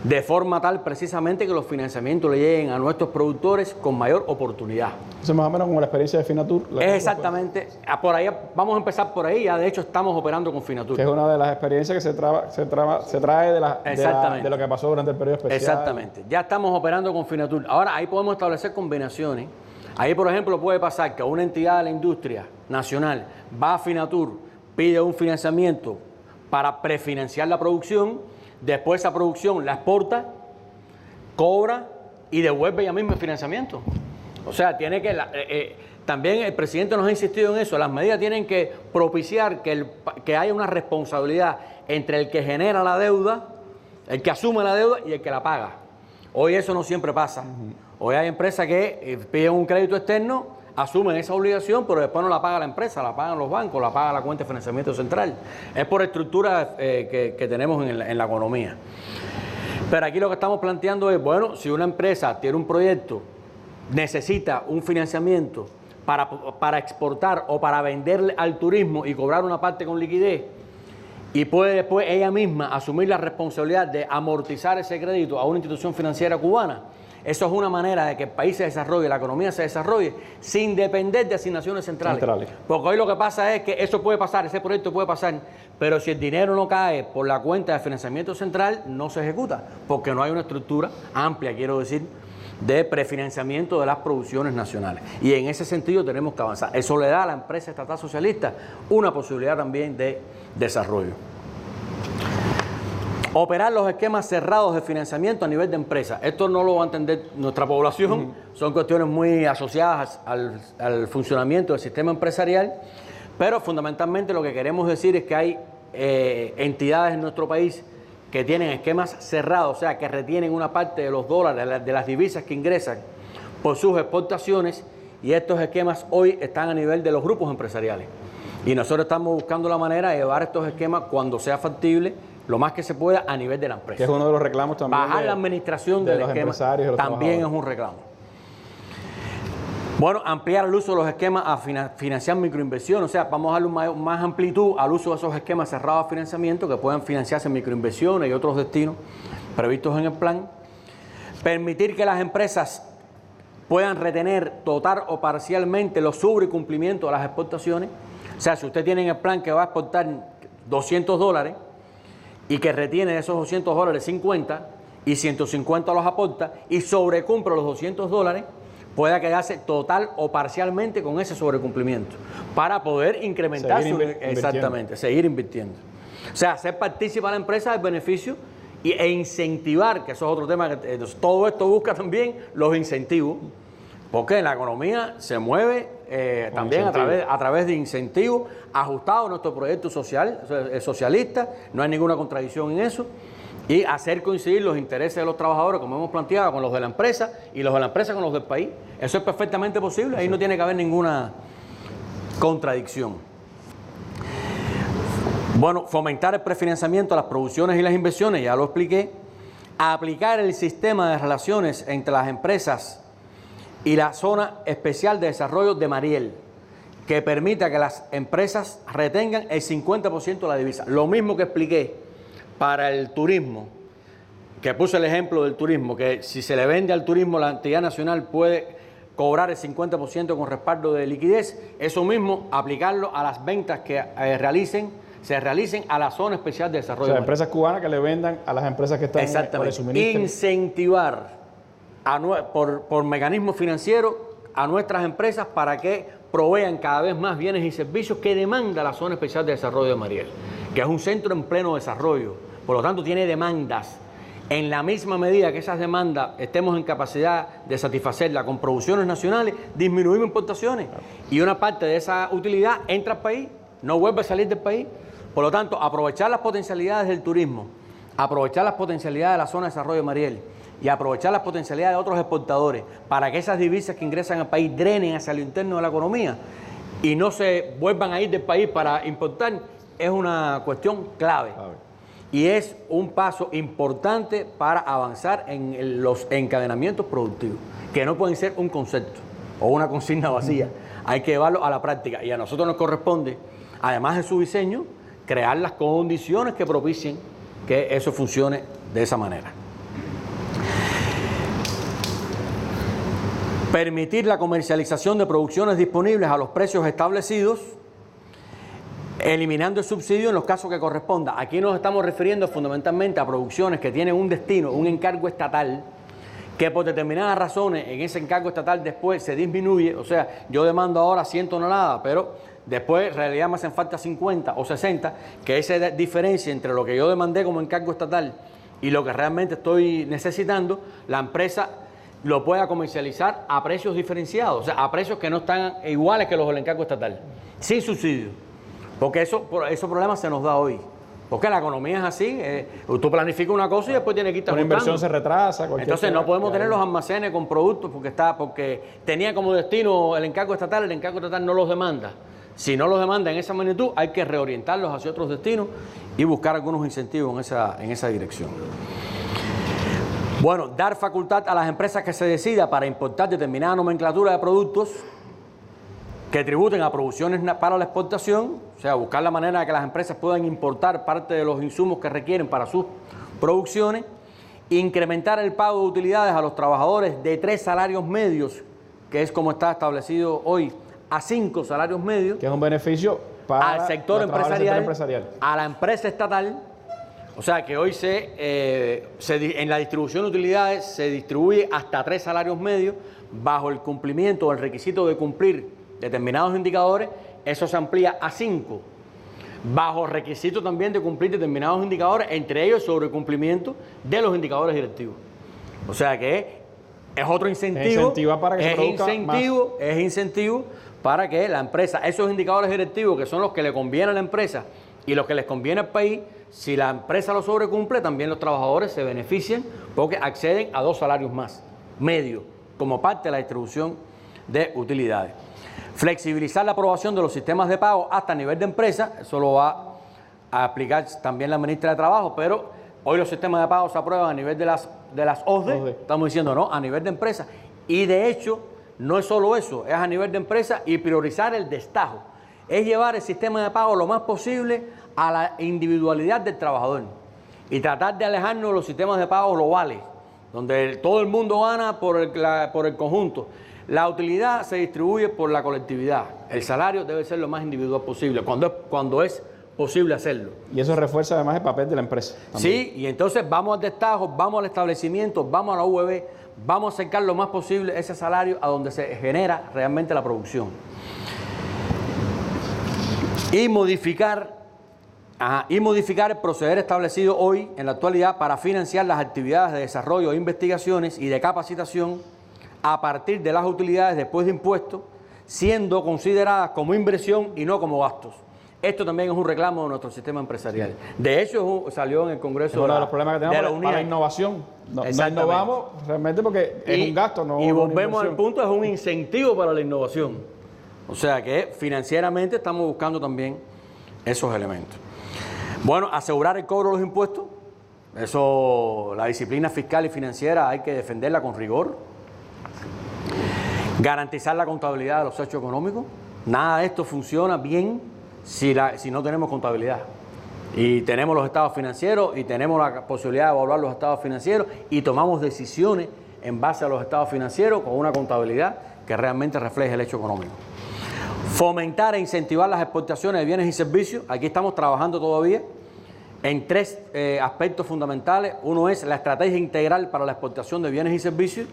de forma tal precisamente que los financiamientos le lleguen a nuestros productores con mayor oportunidad. Eso es más o menos como la experiencia de Finatur. Exactamente, por ahí, vamos a empezar por ahí, ya de hecho estamos operando con Finatur. Que es una de las experiencias que se trae de lo que pasó durante el periodo especial. Exactamente, ya estamos operando con Finatur. Ahora ahí podemos establecer combinaciones. Ahí, por ejemplo, puede pasar que una entidad de la industria nacional va a Finatur, pide un financiamiento para prefinanciar la producción, después esa producción la exporta, cobra y devuelve ella misma el financiamiento. O sea, tiene que también el presidente nos ha insistido en eso, las medidas tienen que propiciar que haya una responsabilidad entre el que genera la deuda, el que asume la deuda y el que la paga. Hoy eso no siempre pasa. Hoy hay empresas que piden un crédito externo, asumen esa obligación, pero después no la paga la empresa, la pagan los bancos, la paga la cuenta de financiamiento central. Es por estructura que tenemos en la economía. Pero aquí lo que estamos planteando es, bueno, si una empresa tiene un proyecto, necesita un financiamiento para exportar o para venderle al turismo y cobrar una parte con liquidez, y puede después ella misma asumir la responsabilidad de amortizar ese crédito a una institución financiera cubana, eso es una manera de que el país se desarrolle, la economía se desarrolle, sin depender de asignaciones centrales. Porque hoy lo que pasa es que eso puede pasar, ese proyecto puede pasar, pero si el dinero no cae por la cuenta de financiamiento central, no se ejecuta, porque no hay una estructura amplia, quiero decir, de prefinanciamiento de las producciones nacionales. Y en ese sentido tenemos que avanzar. Eso le da a la empresa estatal socialista una posibilidad también de desarrollo. Operar los esquemas cerrados de financiamiento a nivel de empresa. Esto no lo va a entender nuestra población, son cuestiones muy asociadas al funcionamiento del sistema empresarial, pero fundamentalmente lo que queremos decir es que hay entidades en nuestro país que tienen esquemas cerrados, o sea, que retienen una parte de los dólares, de las divisas que ingresan por sus exportaciones, y estos esquemas hoy están a nivel de los grupos empresariales. Y nosotros estamos buscando la manera de llevar estos esquemas cuando sea factible, lo más que se pueda, a nivel de la empresa. Que es uno de los reclamos también. Bajar la administración del esquema también es un reclamo. Bueno, ampliar el uso de los esquemas a financiar microinversiones, o sea, vamos a darle más amplitud al uso de esos esquemas cerrados de financiamiento que puedan financiarse en microinversiones y otros destinos previstos en el plan. Permitir que las empresas puedan retener total o parcialmente los sobrecumplimientos de las exportaciones. O sea, si usted tiene en el plan que va a exportar $200 y que retiene de esos $200 50 y 150 los aporta y sobrecumple los $200, pueda quedarse total o parcialmente con ese sobrecumplimiento para poder incrementar seguir invirtiendo. O sea, hacer partícipe a la empresa del beneficio e incentivar, que eso es otro tema, que todo esto busca también los incentivos, porque la economía se mueve también a través de incentivos ajustados a nuestro proyecto social, socialista, no hay ninguna contradicción en eso, y hacer coincidir los intereses de los trabajadores, como hemos planteado, con los de la empresa y los de la empresa con los del país. Eso es perfectamente posible, ahí no tiene que haber ninguna contradicción. Bueno, fomentar el prefinanciamiento a las producciones y las inversiones, ya lo expliqué. Aplicar el sistema de relaciones entre las empresas y la Zona Especial de Desarrollo de Mariel, que permita que las empresas retengan el 50% de la divisa. Lo mismo que expliqué para el turismo, que puse el ejemplo del turismo, que si se le vende al turismo, la entidad nacional puede cobrar el 50% con respaldo de liquidez. Eso mismo, aplicarlo a las ventas que se realicen a la Zona Especial de Desarrollo. O sea, empresas cubanas que le vendan a las empresas que están por el suministro. Incentivar por mecanismos financieros a nuestras empresas para que provean cada vez más bienes y servicios que demanda la Zona Especial de Desarrollo de Mariel, que es un centro en pleno desarrollo, por lo tanto tiene demandas. En la misma medida que esas demandas estemos en capacidad de satisfacerlas con producciones nacionales, disminuimos importaciones y una parte de esa utilidad entra al país, no vuelve a salir del país. Por lo tanto, aprovechar las potencialidades del turismo, aprovechar las potencialidades de la Zona de Desarrollo de Mariel y aprovechar las potencialidades de otros exportadores para que esas divisas que ingresan al país drenen hacia lo interno de la economía y no se vuelvan a ir del país para importar, es una cuestión clave. Y es un paso importante para avanzar en los encadenamientos productivos, que no pueden ser un concepto o una consigna vacía. Hay que llevarlo a la práctica y a nosotros nos corresponde, además de su diseño, crear las condiciones que propicien que eso funcione de esa manera. permitir la comercialización de producciones disponibles a los precios establecidos, eliminando el subsidio en los casos que corresponda. Aquí nos estamos refiriendo fundamentalmente a producciones que tienen un destino, un encargo estatal, que por determinadas razones en ese encargo estatal después se disminuye. O sea, yo demando ahora 100 toneladas, pero después en realidad me hacen falta 50 o 60, que esa diferencia entre lo que yo demandé como encargo estatal y lo que realmente estoy necesitando, la empresa lo pueda comercializar a precios diferenciados, o sea, a precios que no están iguales que los del encargo estatal, sin subsidio. Porque esos problemas se nos da hoy. Porque la economía es así, tú planificas una cosa y después tienes que irte una ajustando. inversión se retrasa. Entonces no podemos tener los almacenes con productos porque tenía como destino el encargo estatal no los demanda. Si no los demanda en esa magnitud, hay que reorientarlos hacia otros destinos y buscar algunos incentivos en esa dirección. Bueno, dar facultad a las empresas que se decida para importar determinada nomenclatura de productos que tributen a producciones para la exportación, o sea, buscar la manera de que las empresas puedan importar parte de los insumos que requieren para sus producciones, incrementar el pago de utilidades a los trabajadores de 3 salarios medios, que es como está establecido hoy, a 5 salarios medios. Que es un beneficio para al sector empresarial, a la empresa estatal. O sea que hoy en la distribución de utilidades se distribuye hasta 3 salarios medios bajo el cumplimiento o el requisito de cumplir determinados indicadores. Eso se amplía a 5 bajo requisito también de cumplir determinados indicadores, entre ellos sobre el cumplimiento de los indicadores directivos. O sea que es otro incentivo, es incentivo para que la empresa, esos indicadores directivos que son los que le conviene a la empresa y los que les conviene al país, si la empresa lo sobrecumple, también los trabajadores se benefician porque acceden a 2 salarios más, medios, como parte de la distribución de utilidades. Flexibilizar la aprobación de los sistemas de pago hasta nivel de empresa, eso lo va a aplicar también la ministra de Trabajo, pero hoy los sistemas de pago se aprueban a nivel de las OSDE, estamos diciendo no, a nivel de empresa. Y de hecho, no es solo eso, es a nivel de empresa y priorizar el destajo. Es llevar el sistema de pago lo más posible a la individualidad del trabajador y tratar de alejarnos de los sistemas de pago globales, donde todo el mundo gana por el conjunto. La utilidad se distribuye por la colectividad. El salario debe ser lo más individual posible, cuando es posible hacerlo. Y eso refuerza además el papel de la empresa también. Sí, y entonces vamos al destajo, vamos al establecimiento, vamos a la UEB, vamos a acercar lo más posible ese salario a donde se genera realmente la producción. Y modificar el proceder establecido hoy en la actualidad para financiar las actividades de desarrollo, investigaciones y de capacitación a partir de las utilidades después de impuestos, siendo consideradas como inversión y no como gastos. Esto también es un reclamo de nuestro sistema empresarial. De hecho, salió en el Congreso uno de los problemas que tenemos para la innovación. No innovamos realmente porque es un gasto, no. Y volvemos al punto, es un incentivo para la innovación. O sea que financieramente estamos buscando también esos elementos. Bueno, asegurar el cobro de los impuestos. Eso, la disciplina fiscal y financiera hay que defenderla con rigor. Garantizar la contabilidad de los hechos económicos. Nada de esto funciona bien si no tenemos contabilidad. Y tenemos los estados financieros y tenemos la posibilidad de evaluar los estados financieros y tomamos decisiones en base a los estados financieros con una contabilidad que realmente refleje el hecho económico. Fomentar e incentivar las exportaciones de bienes y servicios. Aquí estamos trabajando todavía en 3 aspectos fundamentales. Uno es la estrategia integral para la exportación de bienes y servicios.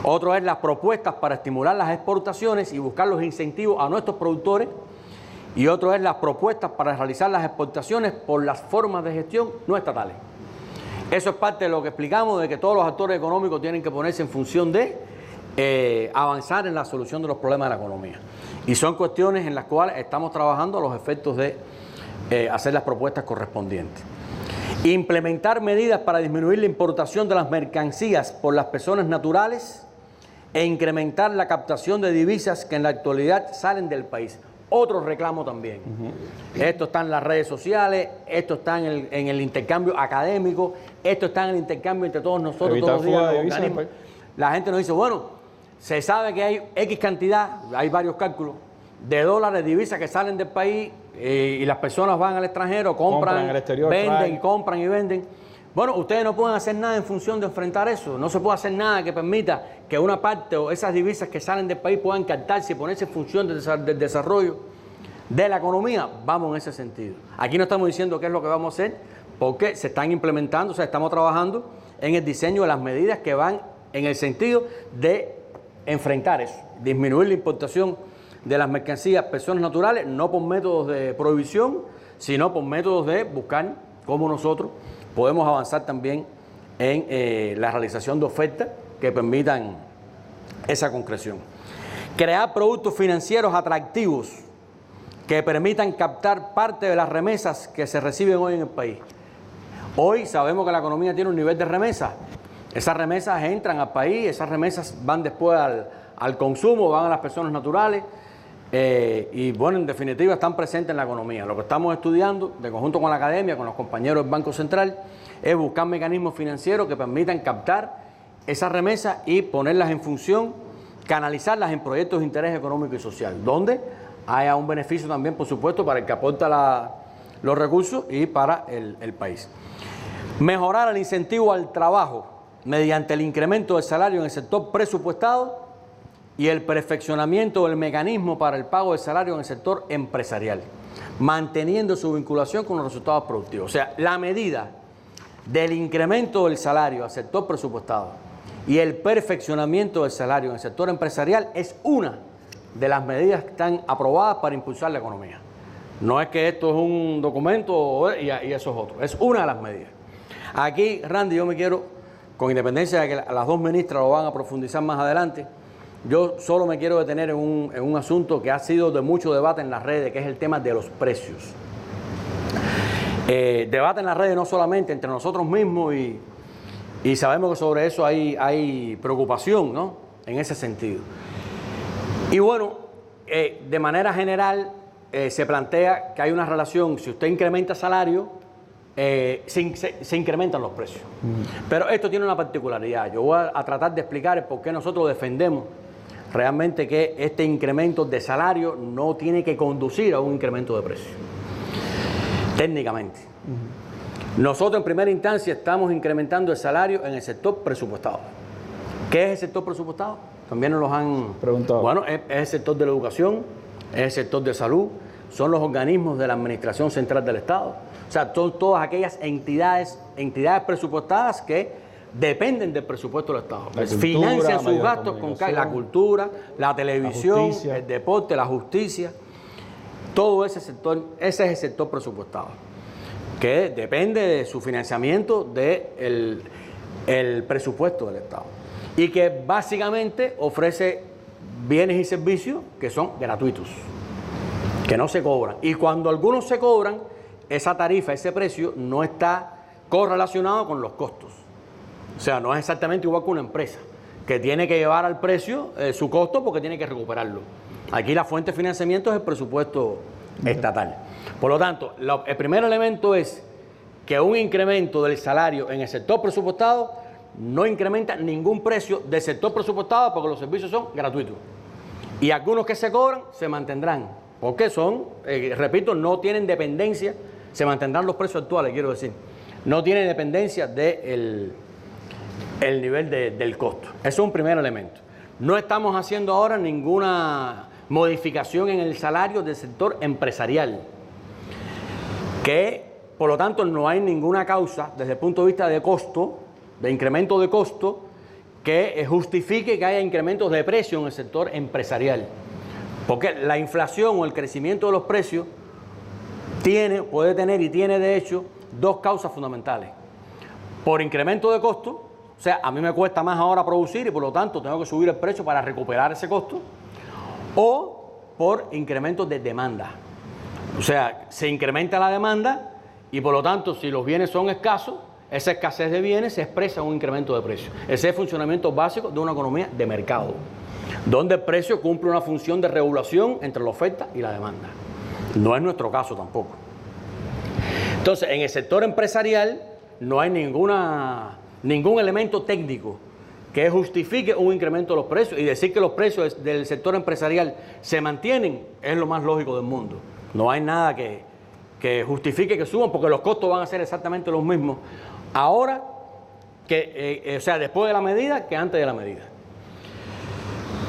Otro es las propuestas para estimular las exportaciones y buscar los incentivos a nuestros productores. Y otro es las propuestas para realizar las exportaciones por las formas de gestión no estatales. Eso es parte de lo que explicamos, de que todos los actores económicos tienen que ponerse en función de avanzar en la solución de los problemas de la economía. Y son cuestiones en las cuales estamos trabajando a los efectos de hacer las propuestas correspondientes. Implementar medidas para disminuir la importación de las mercancías por las personas naturales e incrementar la captación de divisas que en la actualidad salen del país. Otro reclamo también. Esto está en las redes sociales, esto está en el intercambio académico, esto está en el intercambio entre todos nosotros todos los días. La gente nos dice, bueno, se sabe que hay X cantidad, hay varios cálculos, de dólares, divisas que salen del país y las personas van al extranjero, compran, en el exterior, venden, compran y venden. Bueno, ustedes no pueden hacer nada en función de enfrentar eso. No se puede hacer nada que permita que una parte o esas divisas que salen del país puedan captarse y ponerse en función del desarrollo de la economía. Vamos en ese sentido. Aquí no estamos diciendo qué es lo que vamos a hacer, porque se están implementando, o sea, estamos trabajando en el diseño de las medidas que van en el sentido de enfrentar eso, disminuir la importación de las mercancías, personas naturales, no por métodos de prohibición, sino por métodos de buscar cómo nosotros podemos avanzar también en la realización de ofertas que permitan esa concreción. Crear productos financieros atractivos que permitan captar parte de las remesas que se reciben hoy en el país. Hoy sabemos que la economía tiene un nivel de remesas. Esas remesas entran al país, esas remesas van después al consumo, van a las personas naturales y, bueno, en definitiva están presentes en la economía. Lo que estamos estudiando, de conjunto con la academia, con los compañeros del Banco Central, es buscar mecanismos financieros que permitan captar esas remesas y ponerlas en función, canalizarlas en proyectos de interés económico y social, donde haya un beneficio también, por supuesto, para el que aporta los recursos y para el país. Mejorar el incentivo al trabajo mediante el incremento del salario en el sector presupuestado y el perfeccionamiento del mecanismo para el pago del salario en el sector empresarial, manteniendo su vinculación con los resultados productivos. O sea, la medida del incremento del salario al sector presupuestado y el perfeccionamiento del salario en el sector empresarial es una de las medidas que están aprobadas para impulsar la economía. No es que esto es un documento y eso es otro, es una de las medidas. Aquí, Randy, yo me quiero, con independencia de que las dos ministras lo van a profundizar más adelante, yo solo me quiero detener en un asunto que ha sido de mucho debate en las redes, que es el tema de los precios. Debate en las redes no solamente entre nosotros mismos y sabemos que sobre eso hay preocupación, ¿no?, en ese sentido. Y bueno, de manera general se plantea que hay una relación, si usted incrementa salario, se incrementan los precios. Pero esto tiene una particularidad. Yo voy a tratar de explicar el por qué nosotros defendemos realmente que este incremento de salario no tiene que conducir a un incremento de precios. Técnicamente. Nosotros en primera instancia estamos incrementando el salario en el sector presupuestado. ¿Qué es el sector presupuestado? También nos los han preguntado. Bueno, es el sector de la educación, es el sector de salud, son los organismos de la Administración Central del Estado. O sea, son todas aquellas entidades presupuestadas que dependen del presupuesto del Estado. Financian sus gastos con la cultura, la televisión, el deporte, la justicia. Todo ese sector, ese es el sector presupuestado, que depende de su financiamiento del presupuesto del Estado. Y que básicamente ofrece bienes y servicios que son gratuitos, que no se cobran. Y cuando algunos se cobran, esa tarifa, ese precio, no está correlacionado con los costos. O sea, no es exactamente igual que una empresa, que tiene que llevar al precio su costo porque tiene que recuperarlo. Aquí la fuente de financiamiento es el presupuesto estatal. Por lo tanto, el primer elemento es que un incremento del salario en el sector presupuestado no incrementa ningún precio del sector presupuestado porque los servicios son gratuitos. Y algunos que se cobran se mantendrán, porque son, repito, no tienen dependencia, se mantendrán los precios actuales, quiero decir. No tienen dependencia del nivel del costo. Eso es un primer elemento. No estamos haciendo ahora ninguna modificación en el salario del sector empresarial, que por lo tanto no hay ninguna causa desde el punto de vista de costo, de incremento de costo, que justifique que haya incrementos de precio en el sector empresarial. Porque la inflación o el crecimiento de los precios puede tener y tiene de hecho dos causas fundamentales. Por incremento de costo, o sea, a mí me cuesta más ahora producir y por lo tanto tengo que subir el precio para recuperar ese costo, o por incremento de demanda. O sea, se incrementa la demanda y por lo tanto si los bienes son escasos, esa escasez de bienes se expresa en un incremento de precios. Ese es el funcionamiento básico de una economía de mercado, donde el precio cumple una función de regulación entre la oferta y la demanda. No es nuestro caso tampoco. Entonces, en el sector empresarial no hay ningún elemento técnico que justifique un incremento de los precios, y decir que los precios del sector empresarial se mantienen es lo más lógico del mundo. No hay nada que justifique que suban porque los costos van a ser exactamente los mismos ahora que, o sea, después de la medida que antes de la medida.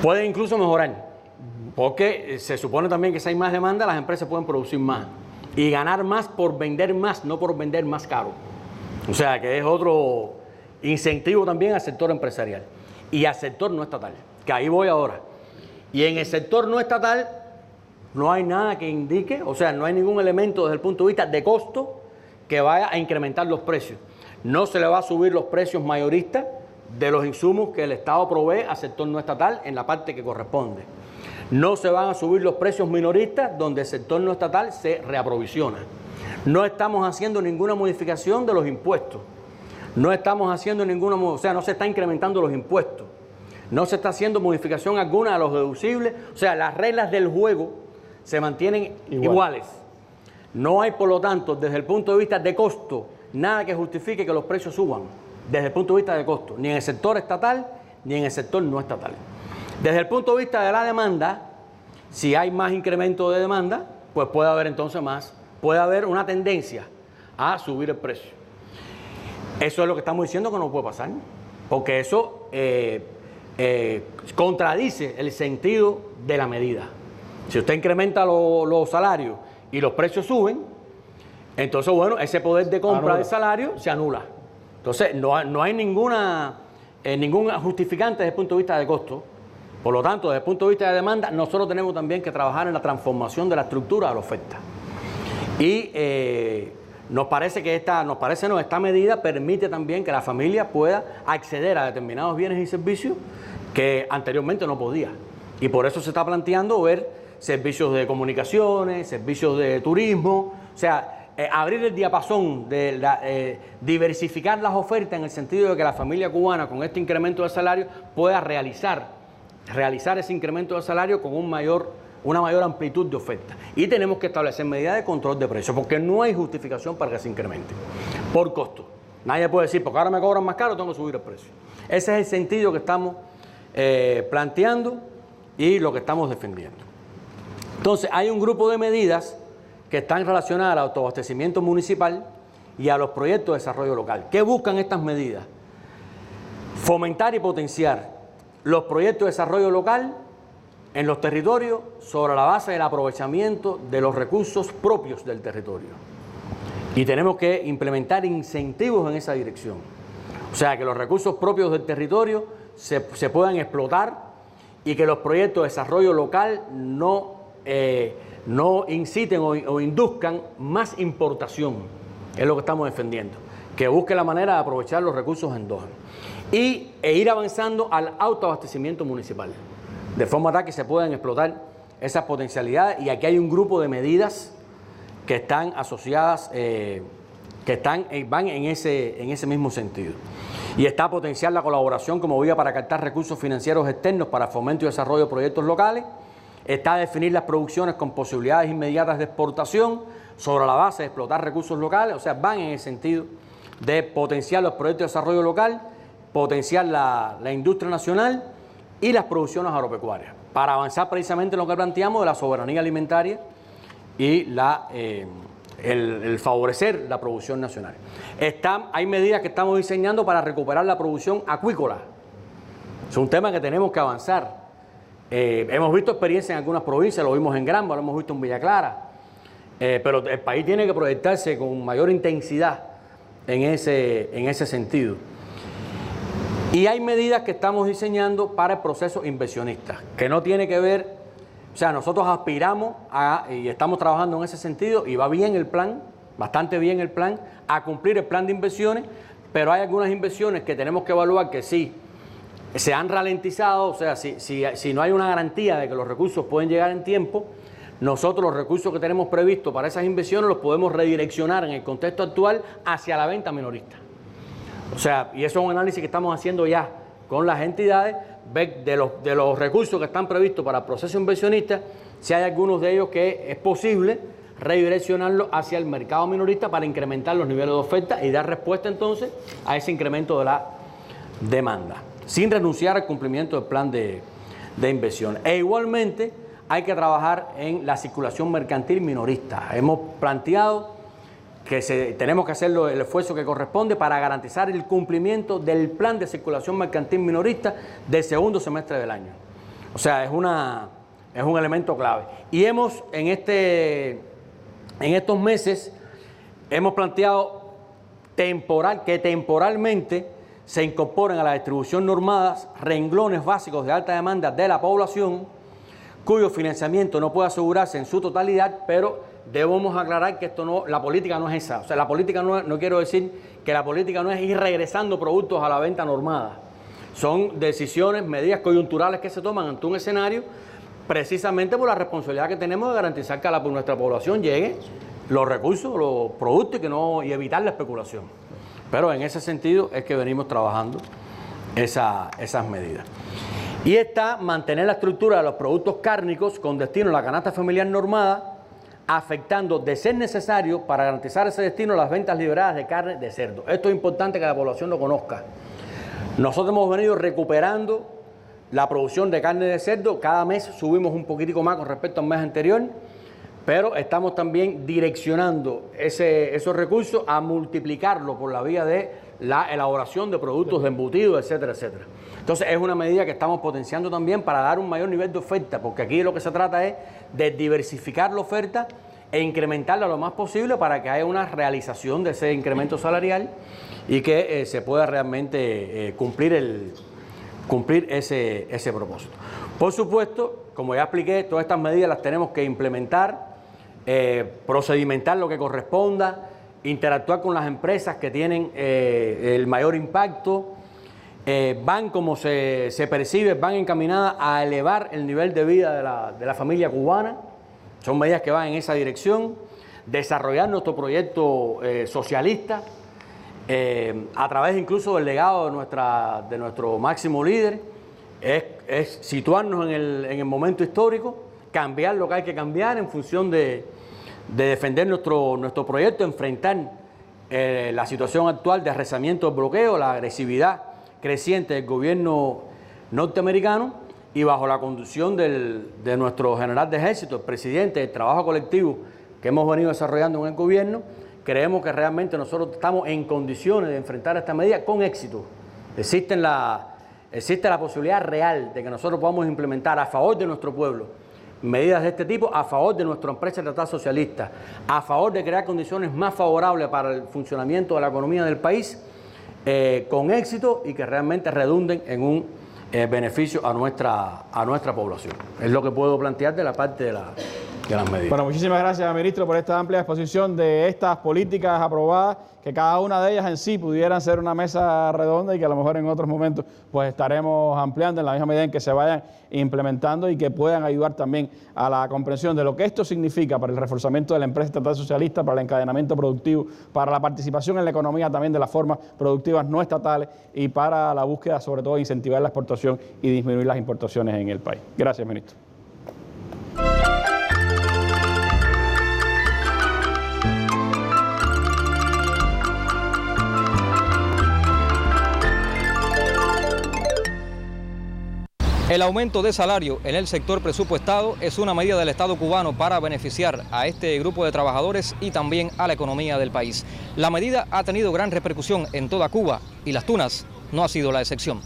Puede incluso mejorar, porque se supone también que si hay más demanda, las empresas pueden producir más y ganar más por vender más, no por vender más caro. O sea, que es otro incentivo también al sector empresarial y al sector no estatal, que ahí voy ahora. Y en el sector no estatal no hay nada que indique, o sea, no hay ningún elemento desde el punto de vista de costo que vaya a incrementar los precios. No se le va a subir los precios mayoristas de los insumos que el Estado provee al sector no estatal en la parte que corresponde. No se van a subir los precios minoristas donde el sector no estatal se reaprovisiona. No estamos haciendo ninguna modificación de los impuestos. No estamos haciendo ninguna, o sea, no se está incrementando los impuestos. No se está haciendo modificación alguna a los deducibles. O sea, las reglas del juego se mantienen iguales. No hay, por lo tanto, desde el punto de vista de costo, nada que justifique que los precios suban. Desde el punto de vista de costo, ni en el sector estatal, ni en el sector no estatal. Desde el punto de vista de la demanda, si hay más incremento de demanda, pues puede haber entonces más, puede haber una tendencia a subir el precio. Eso es lo que estamos diciendo que no puede pasar, porque eso contradice el sentido de la medida. Si usted incrementa los salarios y los precios suben, entonces, bueno, ese poder de compra del salario se anula. Entonces, no hay ningún justificante desde el punto de vista de costo. Por lo tanto, desde el punto de vista de demanda, nosotros tenemos también que trabajar en la transformación de la estructura de la oferta. Y nos parece que esta medida permite también que la familia pueda acceder a determinados bienes y servicios que anteriormente no podía. Y por eso se está planteando ver servicios de comunicaciones, servicios de turismo, o sea, abrir el diapasón, diversificar las ofertas en el sentido de que la familia cubana con este incremento de salario pueda realizar ese incremento de salario con una mayor amplitud de oferta. Y tenemos que establecer medidas de control de precios, porque no hay justificación para que se incremente por costo. Nadie puede decir, porque ahora me cobran más caro, tengo que subir el precio. Ese es el sentido que estamos planteando y lo que estamos defendiendo. Entonces, hay un grupo de medidas que están relacionadas al autoabastecimiento municipal y a los proyectos de desarrollo local. ¿Qué buscan estas medidas? Fomentar y potenciar los proyectos de desarrollo local en los territorios sobre la base del aprovechamiento de los recursos propios del territorio. Y tenemos que implementar incentivos en esa dirección. O sea, que los recursos propios del territorio se puedan explotar y que los proyectos de desarrollo local no inciten o induzcan más importación. Es lo que estamos defendiendo. Que busque la manera de aprovechar los recursos endógenos. E ir avanzando al autoabastecimiento municipal. De forma tal que se puedan explotar esas potencialidades. Y aquí hay un grupo de medidas que están asociadas, van en ese mismo sentido. Y está potenciar la colaboración como vía para captar recursos financieros externos para fomento y desarrollo de proyectos locales. Está definir las producciones con posibilidades inmediatas de exportación sobre la base de explotar recursos locales. O sea, van en el sentido de potenciar los proyectos de desarrollo local, potenciar la industria nacional y las producciones agropecuarias, para avanzar precisamente en lo que planteamos de la soberanía alimentaria y el favorecer la producción nacional. Hay medidas que estamos diseñando para recuperar la producción acuícola. Es un tema que tenemos que avanzar. Hemos visto experiencias en algunas provincias, lo vimos en Granma, lo hemos visto en Villa Clara, pero el país tiene que proyectarse con mayor intensidad en ese sentido. Y hay medidas que estamos diseñando para el proceso inversionista, que no tiene que ver, o sea, nosotros aspiramos y estamos trabajando en ese sentido, y va bien el plan, bastante bien el plan, a cumplir el plan de inversiones, pero hay algunas inversiones que tenemos que evaluar que sí, se han ralentizado, o sea, si no hay una garantía de que los recursos pueden llegar en tiempo, nosotros los recursos que tenemos previstos para esas inversiones los podemos redireccionar en el contexto actual hacia la venta minorista. O sea, y eso es un análisis que estamos haciendo ya con las entidades, ver de los recursos que están previstos para el proceso inversionista, si hay algunos de ellos que es posible redireccionarlos hacia el mercado minorista para incrementar los niveles de oferta y dar respuesta entonces a ese incremento de la demanda, sin renunciar al cumplimiento del plan de inversión. E igualmente hay que trabajar en la circulación mercantil minorista. Hemos planteado tenemos que hacer el esfuerzo que corresponde para garantizar el cumplimiento del plan de circulación mercantil minorista del segundo semestre del año. O sea, es un elemento clave. Y en estos meses hemos planteado que temporalmente se incorporen a la distribución normada renglones básicos de alta demanda de la población, cuyo financiamiento no puede asegurarse en su totalidad, pero debemos aclarar que la política no es esa. O sea, la política no quiero decir que la política no es ir regresando productos a la venta normada. Son decisiones, medidas coyunturales que se toman ante un escenario, precisamente por la responsabilidad que tenemos de garantizar que a nuestra población lleguen los recursos, los productos y evitar la especulación. Pero en ese sentido es que venimos trabajando esas medidas. Y está mantener la estructura de los productos cárnicos con destino a la canasta familiar normada, afectando, de ser necesario, para garantizar ese destino, las ventas liberadas de carne de cerdo. Esto es importante que la población lo conozca. Nosotros hemos venido recuperando la producción de carne de cerdo. Cada mes subimos un poquitico más con respecto al mes anterior, pero estamos también direccionando esos recursos a multiplicarlo por la vía de la elaboración de productos de embutidos, etcétera, etcétera. Entonces es una medida que estamos potenciando también para dar un mayor nivel de oferta, porque aquí lo que se trata es de diversificar la oferta e incrementarla lo más posible para que haya una realización de ese incremento salarial y que se pueda realmente cumplir ese propósito. Por supuesto, como ya expliqué, todas estas medidas las tenemos que implementar, procedimentar lo que corresponda, interactuar con las empresas que tienen el mayor impacto, van, como se percibe, van encaminadas a elevar el nivel de vida de la familia cubana. Son medidas que van en esa dirección. Desarrollar nuestro proyecto socialista a través incluso del legado de nuestro máximo líder, es situarnos en el momento histórico, cambiar lo que hay que cambiar en función de defender nuestro proyecto, enfrentar la situación actual de arreciamiento del bloqueo, la agresividad creciente del gobierno norteamericano, y bajo la conducción de nuestro general de ejército, el presidente, el trabajo colectivo que hemos venido desarrollando en el gobierno, creemos que realmente nosotros estamos en condiciones de enfrentar esta medida con éxito. Existe la posibilidad real de que nosotros podamos implementar a favor de nuestro pueblo medidas de este tipo, a favor de nuestra empresa estatal socialista, a favor de crear condiciones más favorables para el funcionamiento de la economía del país, con éxito, y que realmente redunden en un beneficio a nuestra población. Es lo que puedo plantear de la parte de las medidas. Bueno, muchísimas gracias, ministro, por esta amplia exposición de estas políticas aprobadas, que cada una de ellas en sí pudieran ser una mesa redonda y que a lo mejor en otros momentos pues estaremos ampliando en la misma medida en que se vayan implementando y que puedan ayudar también a la comprensión de lo que esto significa para el reforzamiento de la empresa estatal socialista, para el encadenamiento productivo, para la participación en la economía también de las formas productivas no estatales y para la búsqueda, sobre todo, de incentivar la exportación y disminuir las importaciones en el país. Gracias, ministro. El aumento de salario en el sector presupuestado es una medida del Estado cubano para beneficiar a este grupo de trabajadores y también a la economía del país. La medida ha tenido gran repercusión en toda Cuba y Las Tunas no ha sido la excepción.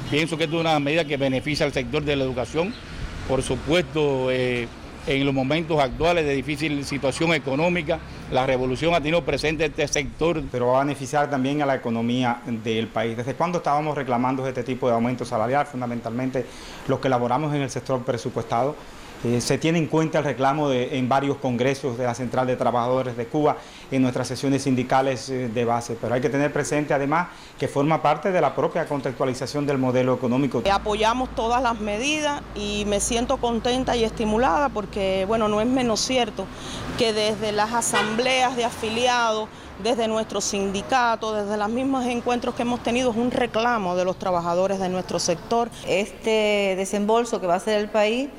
Pienso que es una medida que beneficia al sector de la educación, por supuesto. En los momentos actuales de difícil situación económica, la revolución ha tenido presente este sector. Pero va a beneficiar también a la economía del país. ¿Desde cuándo estábamos reclamando este tipo de aumento salarial? Fundamentalmente los que elaboramos en el sector presupuestado. Se tiene en cuenta el reclamo en varios congresos de la Central de Trabajadores de Cuba, en nuestras sesiones sindicales de base, pero hay que tener presente además que forma parte de la propia contextualización del modelo económico. Apoyamos todas las medidas y me siento contenta y estimulada porque, bueno, no es menos cierto que desde las asambleas de afiliados, desde nuestros sindicatos, desde los mismos encuentros que hemos tenido, es un reclamo de los trabajadores de nuestro sector. Este desembolso que va a hacer el país,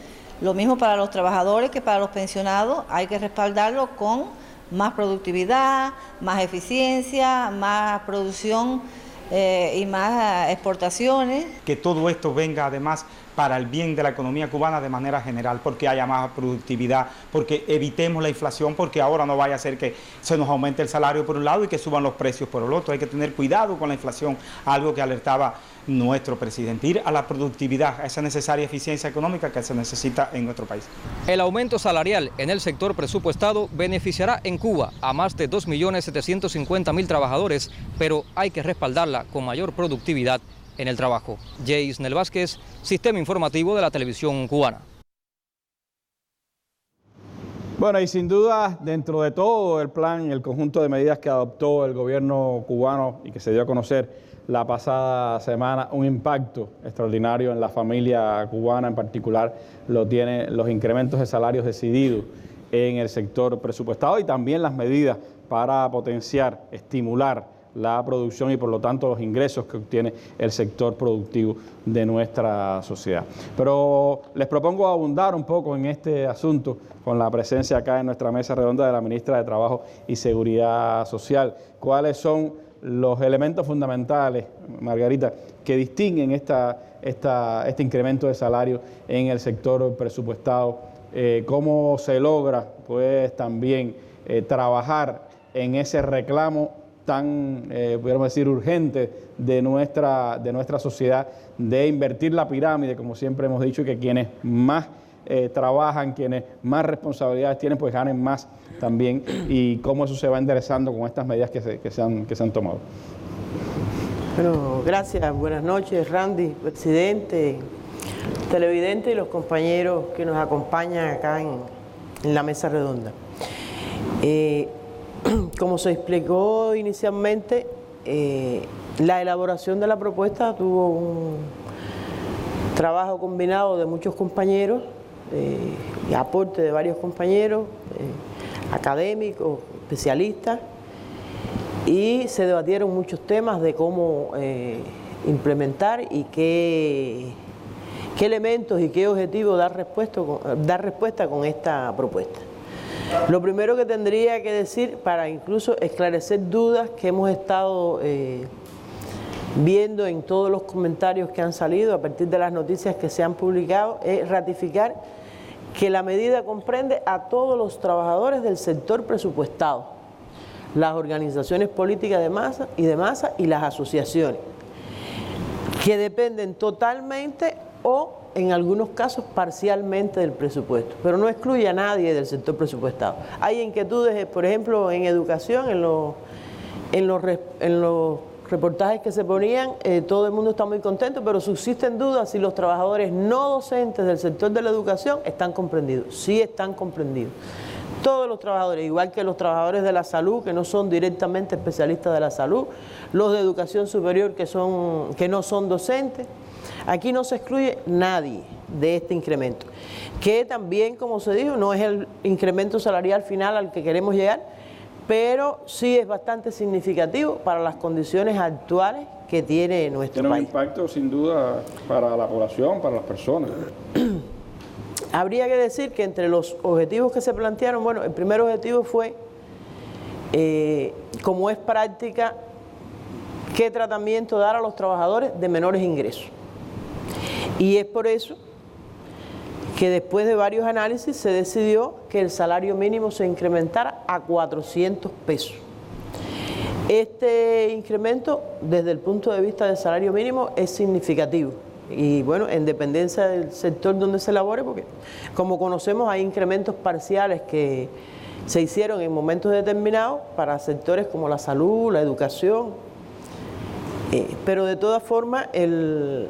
lo mismo para los trabajadores que para los pensionados, hay que respaldarlo con más productividad, más eficiencia, más producción y más exportaciones. Que todo esto venga además para el bien de la economía cubana de manera general, porque haya más productividad, porque evitemos la inflación, porque ahora no vaya a ser que se nos aumente el salario por un lado y que suban los precios por el otro. Hay que tener cuidado con la inflación, algo que alertaba nuestro presidente, ir a la productividad, a esa necesaria eficiencia económica que se necesita en nuestro país. El aumento salarial en el sector presupuestado beneficiará en Cuba a más de 2.750.000 trabajadores, pero hay que respaldarla con mayor productividad en el trabajo. Jaisnel Vázquez, Sistema Informativo de la Televisión Cubana. Bueno, y sin duda, dentro de todo el plan y el conjunto de medidas que adoptó el gobierno cubano y que se dio a conocer la pasada semana, un impacto extraordinario en la familia cubana, en particular lo tiene los incrementos de salarios decididos en el sector presupuestado y también las medidas para potenciar, estimular la producción y por lo tanto los ingresos que obtiene el sector productivo de nuestra sociedad. Pero les propongo abundar un poco en este asunto con la presencia acá en nuestra mesa redonda de la ministra de Trabajo y Seguridad Social. ¿Cuáles son los elementos fundamentales, Margarita, que distinguen este incremento de salario en el sector presupuestado? ¿Cómo se logra pues también trabajar en ese reclamo tan, podríamos decir, urgente de nuestra sociedad, de invertir la pirámide, como siempre hemos dicho, y que quienes más trabajan, quienes más responsabilidades tienen, pues ganen más también, y cómo eso se va enderezando con estas medidas que se han tomado? Bueno, gracias, buenas noches, Randy, presidente, televidente y los compañeros que nos acompañan acá en la mesa redonda. Como se explicó inicialmente, la elaboración de la propuesta tuvo un trabajo combinado de muchos compañeros, y aporte de varios compañeros, académicos, especialistas, y se debatieron muchos temas de cómo implementar y qué elementos y qué objetivos dar respuesta con esta propuesta. Lo primero que tendría que decir, para incluso esclarecer dudas que hemos estado viendo en todos los comentarios que han salido a partir de las noticias que se han publicado, es ratificar que la medida comprende a todos los trabajadores del sector presupuestado, las organizaciones políticas de masa y las asociaciones, que dependen totalmente o en algunos casos parcialmente del presupuesto, pero no excluye a nadie del sector presupuestado. Hay inquietudes, por ejemplo, en educación, en los reportajes que se ponían, todo el mundo está muy contento, pero subsisten dudas si los trabajadores no docentes del sector de la educación están comprendidos. Sí están comprendidos. Todos los trabajadores, igual que los trabajadores de la salud, que no son directamente especialistas de la salud, los de educación superior que no son docentes. Aquí no se excluye nadie de este incremento, que también, como se dijo, no es el incremento salarial final al que queremos llegar, pero sí es bastante significativo para las condiciones actuales que tiene nuestro país. Tiene un impacto, sin duda, para la población, para las personas. Habría que decir que entre los objetivos que se plantearon, bueno, el primer objetivo fue, como es práctica, qué tratamiento dar a los trabajadores de menores ingresos. Y es por eso que después de varios análisis se decidió que el salario mínimo se incrementara a 400 pesos. Este incremento, desde el punto de vista del salario mínimo, es significativo. Y bueno, en dependencia del sector donde se elabore, porque como conocemos hay incrementos parciales que se hicieron en momentos determinados para sectores como la salud, la educación, pero de todas formas el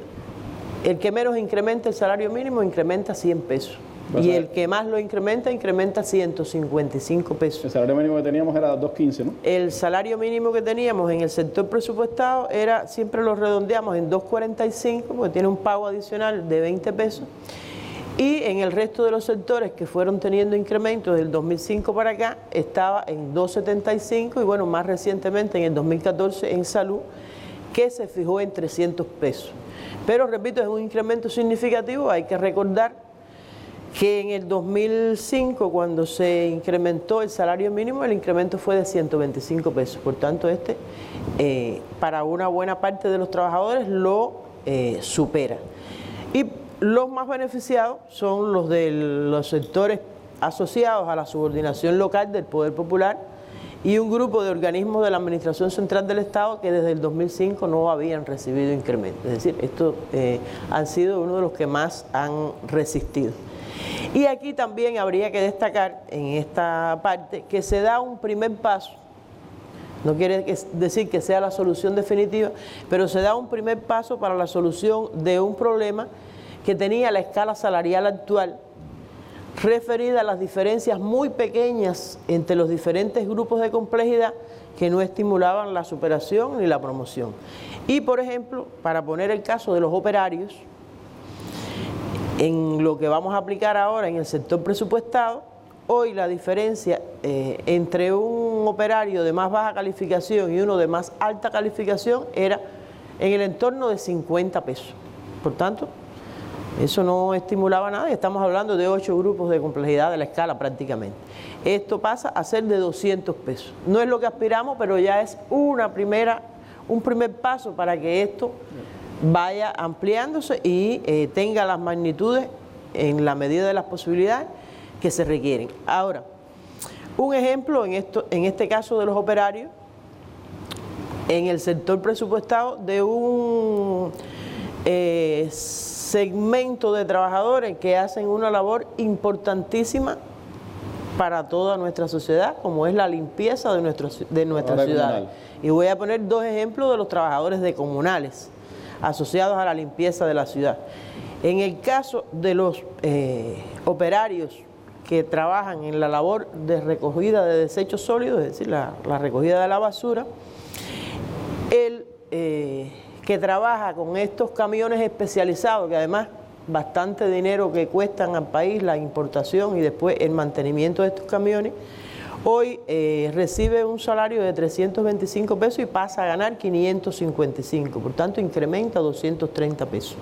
que menos incrementa el salario mínimo incrementa 100 pesos. Y el que más lo incrementa 155 pesos. El salario mínimo que teníamos era 2.15, ¿no? El salario mínimo que teníamos en el sector presupuestado era, siempre lo redondeamos en 2.45, porque tiene un pago adicional de 20 pesos. Y en el resto de los sectores que fueron teniendo incrementos del 2005 para acá, estaba en 2.75 y bueno, más recientemente en el 2014 en salud, que se fijó en 300 pesos. Pero repito, es un incremento significativo. Hay que recordar que en el 2005, cuando se incrementó el salario mínimo, el incremento fue de 125 pesos. Por tanto, para una buena parte de los trabajadores lo supera. Y los más beneficiados son los de los sectores asociados a la subordinación local del Poder Popular y un grupo de organismos de la Administración Central del Estado que desde el 2005 no habían recibido incremento. Es decir, estos han sido uno de los que más han resistido. Y aquí también habría que destacar en esta parte que se da un primer paso. No quiere decir que sea la solución definitiva, pero se da un primer paso para la solución de un problema que tenía la escala salarial actual, referida a las diferencias muy pequeñas entre los diferentes grupos de complejidad que no estimulaban la superación ni la promoción. Y, por ejemplo, para poner el caso de los operarios, en lo que vamos a aplicar ahora en el sector presupuestado, hoy la diferencia entre un operario de más baja calificación y uno de más alta calificación era en el entorno de 50 pesos. Por tanto, eso no estimulaba nada y estamos hablando de 8 grupos de complejidad de la escala prácticamente. Esto pasa a ser de 200 pesos. No es lo que aspiramos, pero ya es un primer paso para que esto vaya ampliándose y tenga las magnitudes en la medida de las posibilidades que se requieren. Ahora, un ejemplo en este caso de los operarios, en el sector presupuestado de un segmento de trabajadores que hacen una labor importantísima para toda nuestra sociedad, como es la limpieza de nuestra ciudad. Y voy a poner 2 ejemplos de los trabajadores de comunales asociados a la limpieza de la ciudad. En el caso de los operarios que trabajan en la labor de recogida de desechos sólidos, es decir, la recogida de la basura, el que trabaja con estos camiones especializados, que además bastante dinero que cuestan al país, la importación y después el mantenimiento de estos camiones, hoy recibe un salario de 325 pesos y pasa a ganar 555, por tanto incrementa 230 pesos.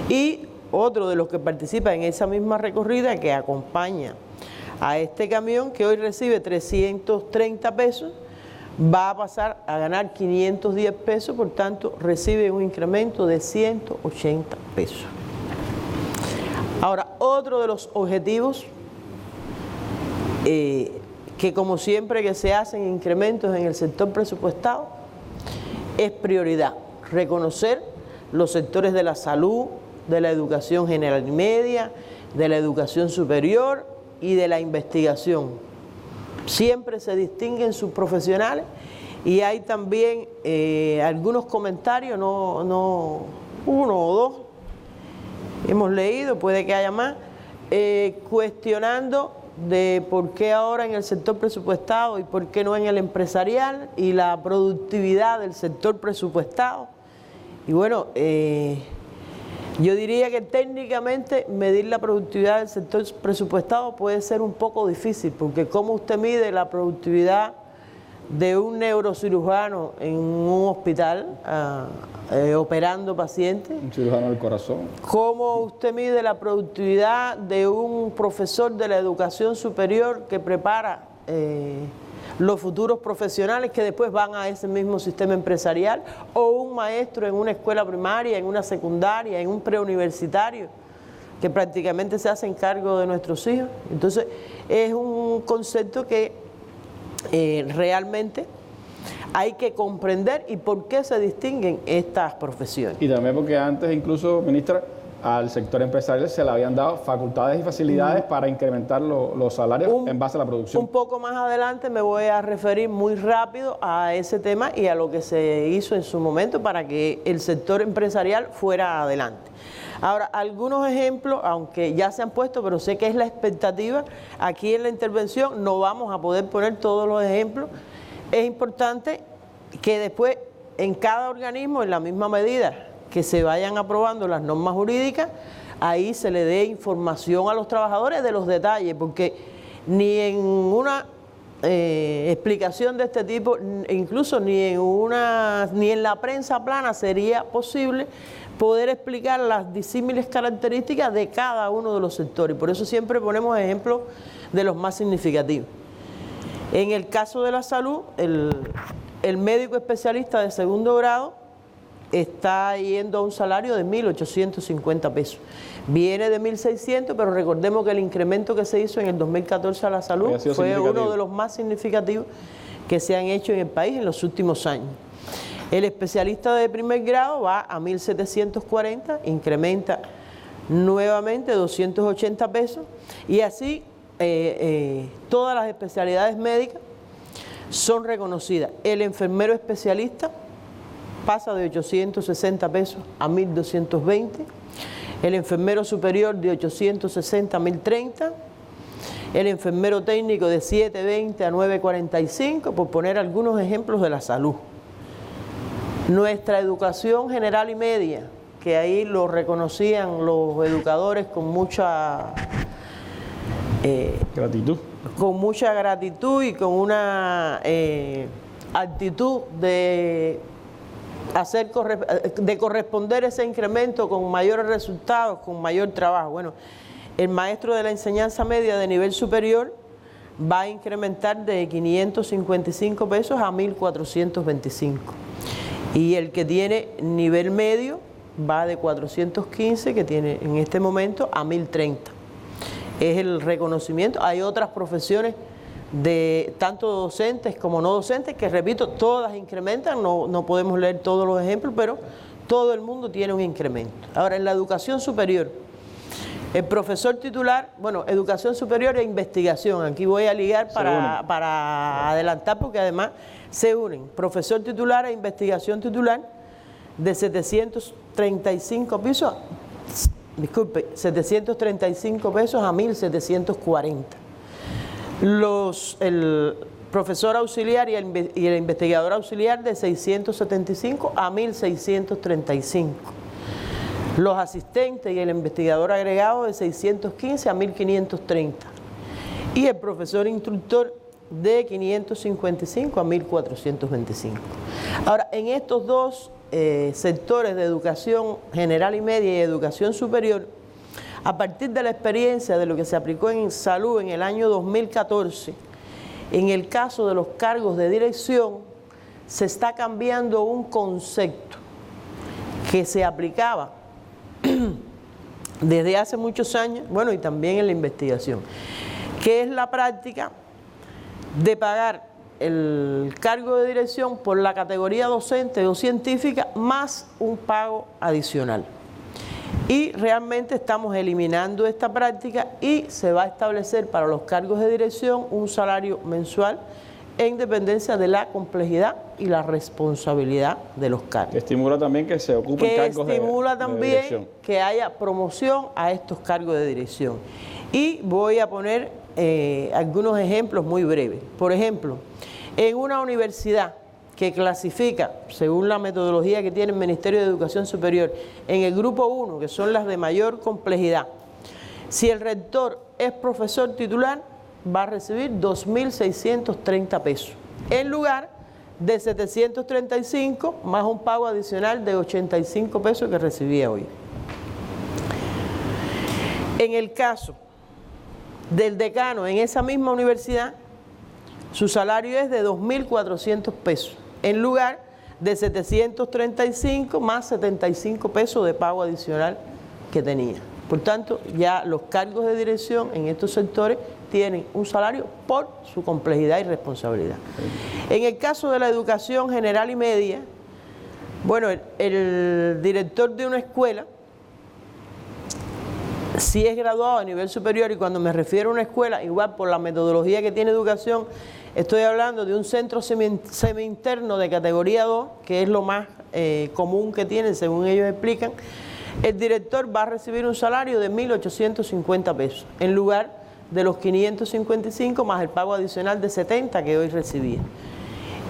Y otro de los que participa en esa misma recorrida, que acompaña a este camión, que hoy recibe 330 pesos, va a pasar a ganar 510 pesos, por tanto recibe un incremento de 180 pesos. Ahora, otro de los objetivos que como siempre que se hacen incrementos en el sector presupuestado, es prioridad reconocer los sectores de la salud, de la educación general y media, de la educación superior y de la investigación. Siempre se distinguen sus profesionales y hay también algunos comentarios, no uno o dos, hemos leído, puede que haya más, cuestionando de por qué ahora en el sector presupuestado y por qué no en el empresarial y la productividad del sector presupuestado. Y bueno, yo diría que técnicamente medir la productividad del sector presupuestado puede ser un poco difícil, porque ¿cómo usted mide la productividad de un neurocirujano en un hospital operando pacientes? Un cirujano del corazón. ¿Cómo usted mide la productividad de un profesor de la educación superior que prepara los futuros profesionales que después van a ese mismo sistema empresarial? O un maestro en una escuela primaria, en una secundaria, en un preuniversitario, que prácticamente se hacen cargo de nuestros hijos. Entonces, es un concepto que realmente hay que comprender y por qué se distinguen estas profesiones. Y también porque antes incluso, ministra, al sector empresarial se le habían dado facultades y facilidades para incrementar los salarios en base a la producción. Un poco más adelante me voy a referir muy rápido a ese tema y a lo que se hizo en su momento para que el sector empresarial fuera adelante. Ahora, algunos ejemplos, aunque ya se han puesto, pero sé que es la expectativa, aquí en la intervención no vamos a poder poner todos los ejemplos. Es importante que después en cada organismo, en la misma medida que se vayan aprobando las normas jurídicas, ahí se le dé información a los trabajadores de los detalles, porque ni en una explicación de este tipo, incluso ni en la prensa plana sería posible poder explicar las disímiles características de cada uno de los sectores. Por eso siempre ponemos ejemplos de los más significativos. En el caso de la salud, el médico especialista de segundo grado está yendo a un salario de 1.850 pesos. Viene de 1.600, pero recordemos que el incremento que se hizo en el 2014 a la salud fue uno de los más significativos que se han hecho en el país en los últimos años. El especialista de primer grado va a 1.740, incrementa nuevamente 280 pesos y así todas las especialidades médicas son reconocidas. El enfermero especialista pasa de 860 pesos a 1.220, el enfermero superior de 860 a 1.030, el enfermero técnico de 720 a 945, por poner algunos ejemplos de la salud. Nuestra educación general y media, que ahí lo reconocían los educadores con mucha gratitud. Con mucha gratitud y con una actitud de corresponder ese incremento con mayores resultados, con mayor trabajo. Bueno, el maestro de la enseñanza media de nivel superior va a incrementar de 555 pesos a 1.425. Y el que tiene nivel medio va de 415, que tiene en este momento, a 1.030. Es el reconocimiento. Hay otras profesiones de tanto docentes como no docentes, que repito, todas incrementan, no podemos leer todos los ejemplos, pero todo el mundo tiene un incremento. Ahora, en la educación superior, el profesor titular, bueno, educación superior e investigación, aquí voy a ligar para adelantar, porque además se unen, profesor titular e investigación titular, de 735 pesos, disculpe, 735 pesos a 1.740. El profesor auxiliar y el investigador auxiliar de 675 a 1.635. Los asistentes y el investigador agregado de 615 a 1.530. Y el profesor instructor de 555 a 1.425. Ahora, en estos dos sectores de educación general y media y educación superior, a partir de la experiencia de lo que se aplicó en salud en el año 2014, en el caso de los cargos de dirección, se está cambiando un concepto que se aplicaba desde hace muchos años, bueno, y también en la investigación, que es la práctica de pagar el cargo de dirección por la categoría docente o científica más un pago adicional. Y realmente estamos eliminando esta práctica y se va a establecer para los cargos de dirección un salario mensual en dependencia de la complejidad y la responsabilidad de los cargos. Estimula también que se ocupen cargos de dirección. Estimula también que haya promoción a estos cargos de dirección. Y voy a poner algunos ejemplos muy breves. Por ejemplo, en una universidad que clasifica, según la metodología que tiene el Ministerio de Educación Superior, en el grupo 1, que son las de mayor complejidad, si el rector es profesor titular, va a recibir 2.630 pesos, en lugar de 735 más un pago adicional de 85 pesos que recibía hoy. En el caso del decano en esa misma universidad, su salario es de 2.400 pesos, en lugar de 735 más 75 pesos de pago adicional que tenía. Por tanto, ya los cargos de dirección en estos sectores tienen un salario por su complejidad y responsabilidad. En el caso de la educación general y media, bueno, el director de una escuela, si es graduado a nivel superior, y cuando me refiero a una escuela, igual por la metodología que tiene educación, estoy hablando de un centro semi-interno de categoría 2, que es lo más común que tienen, según ellos explican. El director va a recibir un salario de 1.850 pesos, en lugar de los 555 más el pago adicional de 70 que hoy recibía.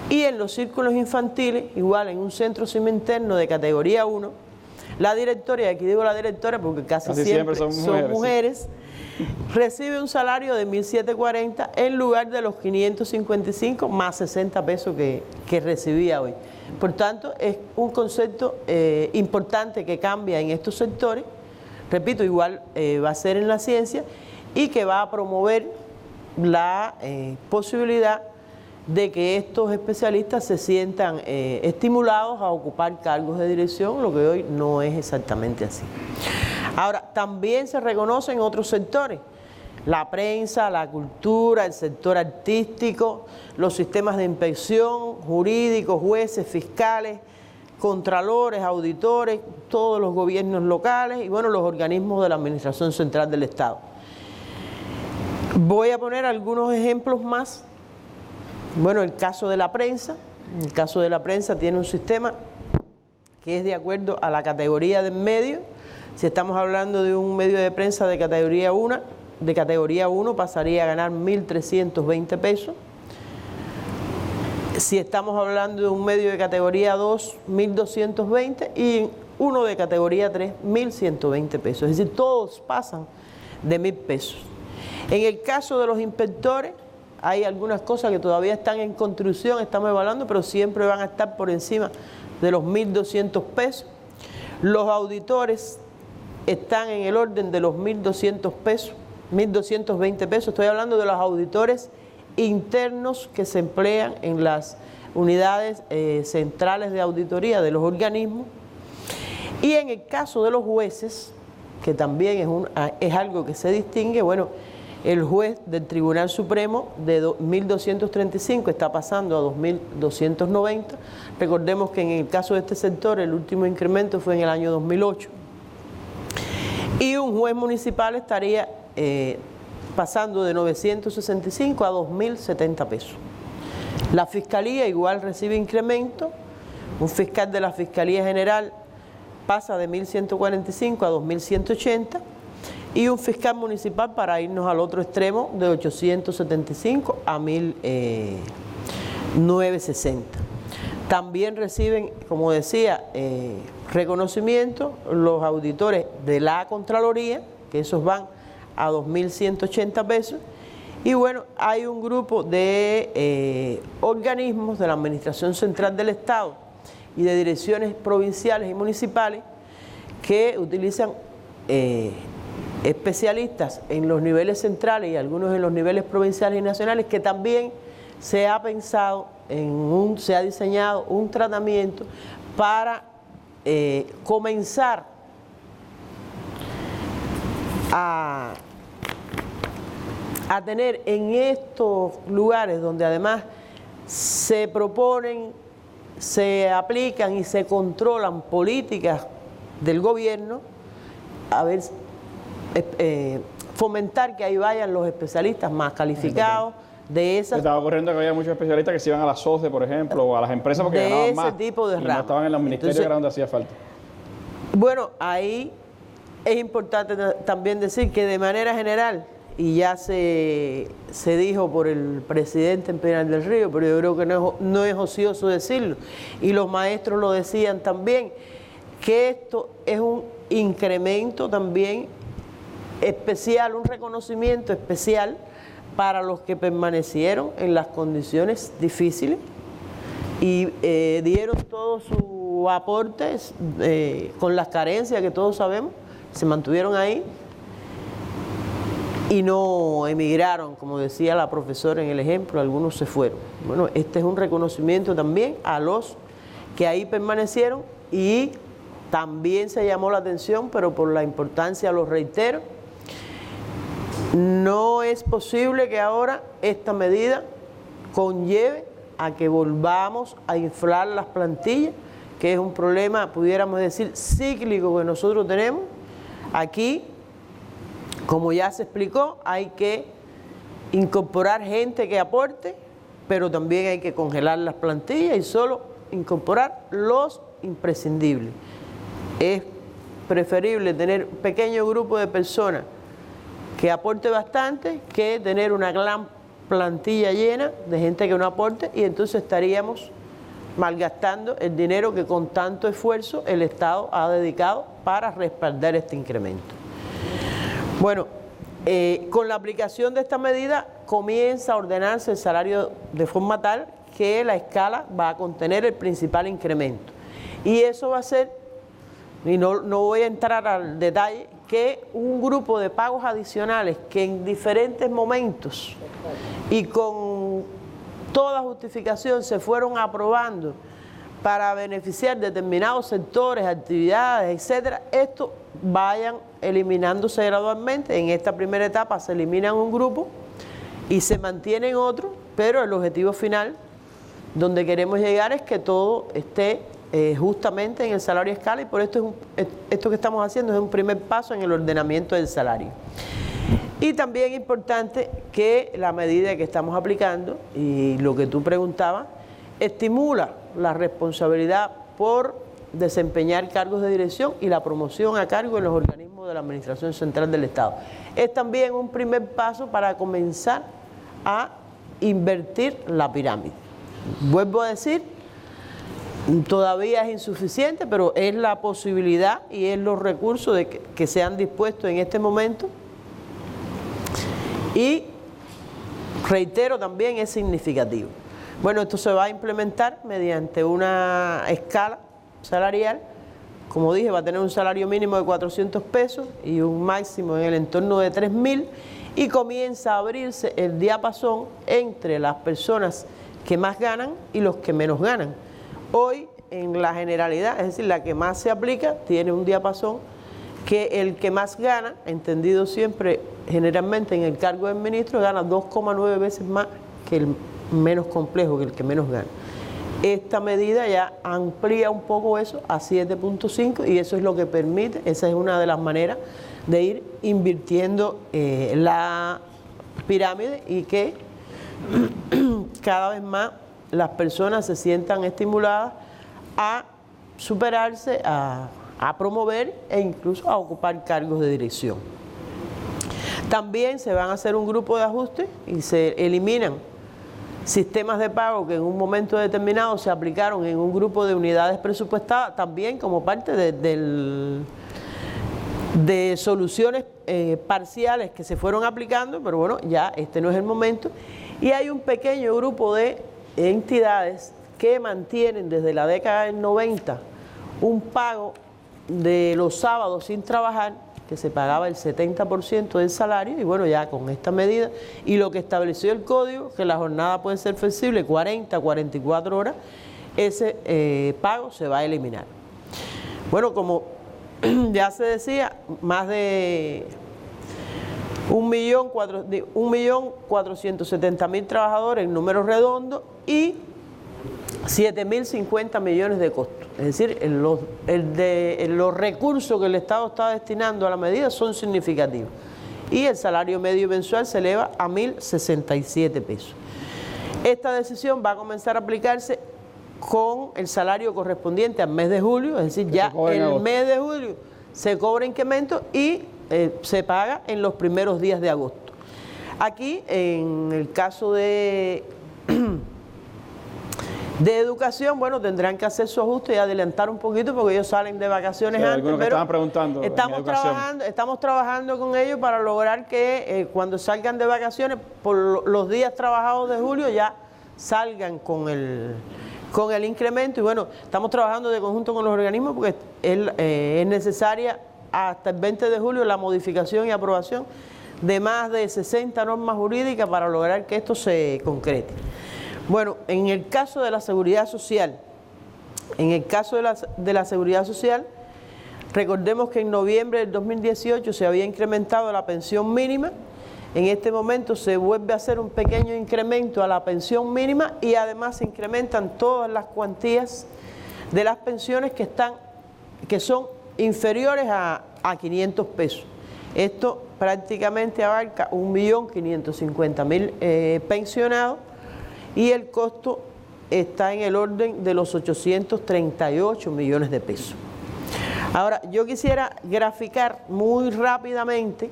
Y en los círculos infantiles, igual en un centro semi-interno de categoría 1, la directora, y aquí digo la directora porque casi siempre son mujeres, sí, recibe un salario de 1.740 en lugar de los 555 más 60 pesos que recibía hoy. Por tanto, es un concepto importante que cambia en estos sectores, repito, igual va a ser en la ciencia, y que va a promover la posibilidad de que estos especialistas se sientan estimulados a ocupar cargos de dirección, lo que hoy no es exactamente así. Ahora, también se reconocen otros sectores: la prensa, la cultura, el sector artístico, los sistemas de inspección, jurídicos, jueces, fiscales, contralores, auditores, todos los gobiernos locales y bueno, los organismos de la Administración Central del Estado. Voy a poner algunos ejemplos más. Bueno, el caso de la prensa. El caso de la prensa tiene un sistema que es de acuerdo a la categoría del medio. Si estamos hablando de un medio de prensa de categoría 1, pasaría a ganar 1.320 pesos. Si estamos hablando de un medio de categoría 2, 1.220, y uno de categoría 3, 1.120 pesos. Es decir, todos pasan de 1.000 pesos. En el caso de los inspectores, hay algunas cosas que todavía están en construcción, estamos evaluando, pero siempre van a estar por encima de los 1.200 pesos. Los auditores están en el orden de los 1.200 pesos, 1.220 pesos. Estoy hablando de los auditores internos que se emplean en las unidades centrales de auditoría de los organismos. Y en el caso de los jueces, que también es algo que se distingue, bueno, el juez del Tribunal Supremo de 1.235 está pasando a 2.290. Recordemos que en el caso de este sector el último incremento fue en el año 2008. Y un juez municipal estaría pasando de 965 a 2.070 pesos. La Fiscalía igual recibe incremento. Un fiscal de la Fiscalía General pasa de 1.145 a 2.180. Y un fiscal municipal, para irnos al otro extremo, de 875 a 1.960. También reciben, como decía, reconocimiento los auditores de la Contraloría, que esos van a 2.180 pesos. Y bueno, hay un grupo de organismos de la Administración Central del Estado y de direcciones provinciales y municipales que utilizan especialistas en los niveles centrales y algunos en los niveles provinciales y nacionales, que también se ha pensado se ha diseñado un tratamiento para comenzar a tener en estos lugares donde además se proponen, se aplican y se controlan políticas del gobierno, a ver, fomentar que ahí vayan los especialistas más calificados de esas. Estaba ocurriendo que había muchos especialistas que se iban a las SOSDE, por ejemplo, o a las empresas porque ganaban más. De ese tipo de ramas. No estaban en los ministerios. Entonces, que era donde hacía falta. Bueno, ahí es importante también decir que de manera general, y ya se dijo por el presidente en Pinar del Río, pero yo creo que no es ocioso decirlo, y los maestros lo decían también, que esto es un incremento también especial, un reconocimiento especial para los que permanecieron en las condiciones difíciles y dieron todo su aporte con las carencias que todos sabemos, se mantuvieron ahí y no emigraron, como decía la profesora en el ejemplo, algunos se fueron. Bueno, este es un reconocimiento también a los que ahí permanecieron, y también se llamó la atención, pero por la importancia lo reitero, no es posible que ahora esta medida conlleve a que volvamos a inflar las plantillas, que es un problema, pudiéramos decir, cíclico que nosotros tenemos. Aquí, como ya se explicó, hay que incorporar gente que aporte, pero también hay que congelar las plantillas y solo incorporar los imprescindibles. Es preferible tener un pequeño grupo de personas que aporte bastante que tener una gran plantilla llena de gente que no aporte, y entonces estaríamos malgastando el dinero que con tanto esfuerzo el Estado ha dedicado para respaldar este incremento. Bueno, con la aplicación de esta medida comienza a ordenarse el salario de forma tal que la escala va a contener el principal incremento. Y eso va a ser, y no voy a entrar al detalle, que un grupo de pagos adicionales que en diferentes momentos y con toda justificación se fueron aprobando para beneficiar determinados sectores, actividades, etcétera, estos vayan eliminándose gradualmente. En esta primera etapa se eliminan un grupo y se mantienen otros, pero el objetivo final donde queremos llegar es que todo esté justamente en el salario escala, y por esto esto que estamos haciendo es un primer paso en el ordenamiento del salario. Y también es importante que la medida que estamos aplicando, y lo que tú preguntabas, estimula la responsabilidad por desempeñar cargos de dirección y la promoción a cargo en los organismos de la Administración Central del Estado. Es también un primer paso para comenzar a invertir la pirámide. Vuelvo a decir, todavía es insuficiente, pero es la posibilidad y es los recursos que se han dispuesto en este momento. Y reitero, también es significativo. Bueno, esto se va a implementar mediante una escala salarial. Como dije, va a tener un salario mínimo de 400 pesos y un máximo en el entorno de 3.000, y comienza a abrirse el diapasón entre las personas que más ganan y los que menos ganan. Hoy, en la generalidad, es decir, la que más se aplica, tiene un diapasón que el que más gana, entendido siempre generalmente en el cargo de ministro, gana 2,9 veces más que el menos complejo, que el que menos gana. Esta medida ya amplía un poco eso a 7.5, y eso es lo que permite, esa es una de las maneras de ir invirtiendo la pirámide, y que cada vez más las personas se sientan estimuladas a superarse, a promover e incluso a ocupar cargos de dirección. También se van a hacer un grupo de ajustes y se eliminan sistemas de pago que en un momento determinado se aplicaron en un grupo de unidades presupuestadas, también como parte de soluciones parciales que se fueron aplicando, pero bueno, ya este no es el momento. Y hay un pequeño grupo de entidades que mantienen desde la década del 90 un pago de los sábados sin trabajar, que se pagaba el 70% del salario, y bueno, ya con esta medida y lo que estableció el código, que la jornada puede ser flexible, 40, 44 horas, ese pago se va a eliminar. Bueno, como ya se decía, más de 1.470.000 trabajadores en números redondos y 7.050 millones de costos. Es decir, los recursos que el Estado está destinando a la medida son significativos. Y el salario medio mensual se eleva a 1.067 pesos. Esta decisión va a comenzar a aplicarse con el salario correspondiente al mes de julio, es decir, ya el mes de julio se cobra incremento y se paga en los primeros días de agosto. Aquí, en el caso de educación, bueno, tendrán que hacer su ajuste y adelantar un poquito porque ellos salen de vacaciones antes, pero estaban preguntando estamos trabajando con ellos para lograr que cuando salgan de vacaciones, por los días trabajados de julio, ya salgan con el incremento. Y bueno, estamos trabajando de conjunto con los organismos porque es necesaria hasta el 20 de julio la modificación y aprobación de más de 60 normas jurídicas para lograr que esto se concrete. Bueno, en el caso de la seguridad social, recordemos que en noviembre del 2018 se había incrementado la pensión mínima. En este momento se vuelve a hacer un pequeño incremento a la pensión mínima y además se incrementan todas las cuantías de las pensiones que son inferiores a 500 pesos. Esto prácticamente abarca 1.550.000 pensionados, y el costo está en el orden de los 838 millones de pesos. Ahora, yo quisiera graficar muy rápidamente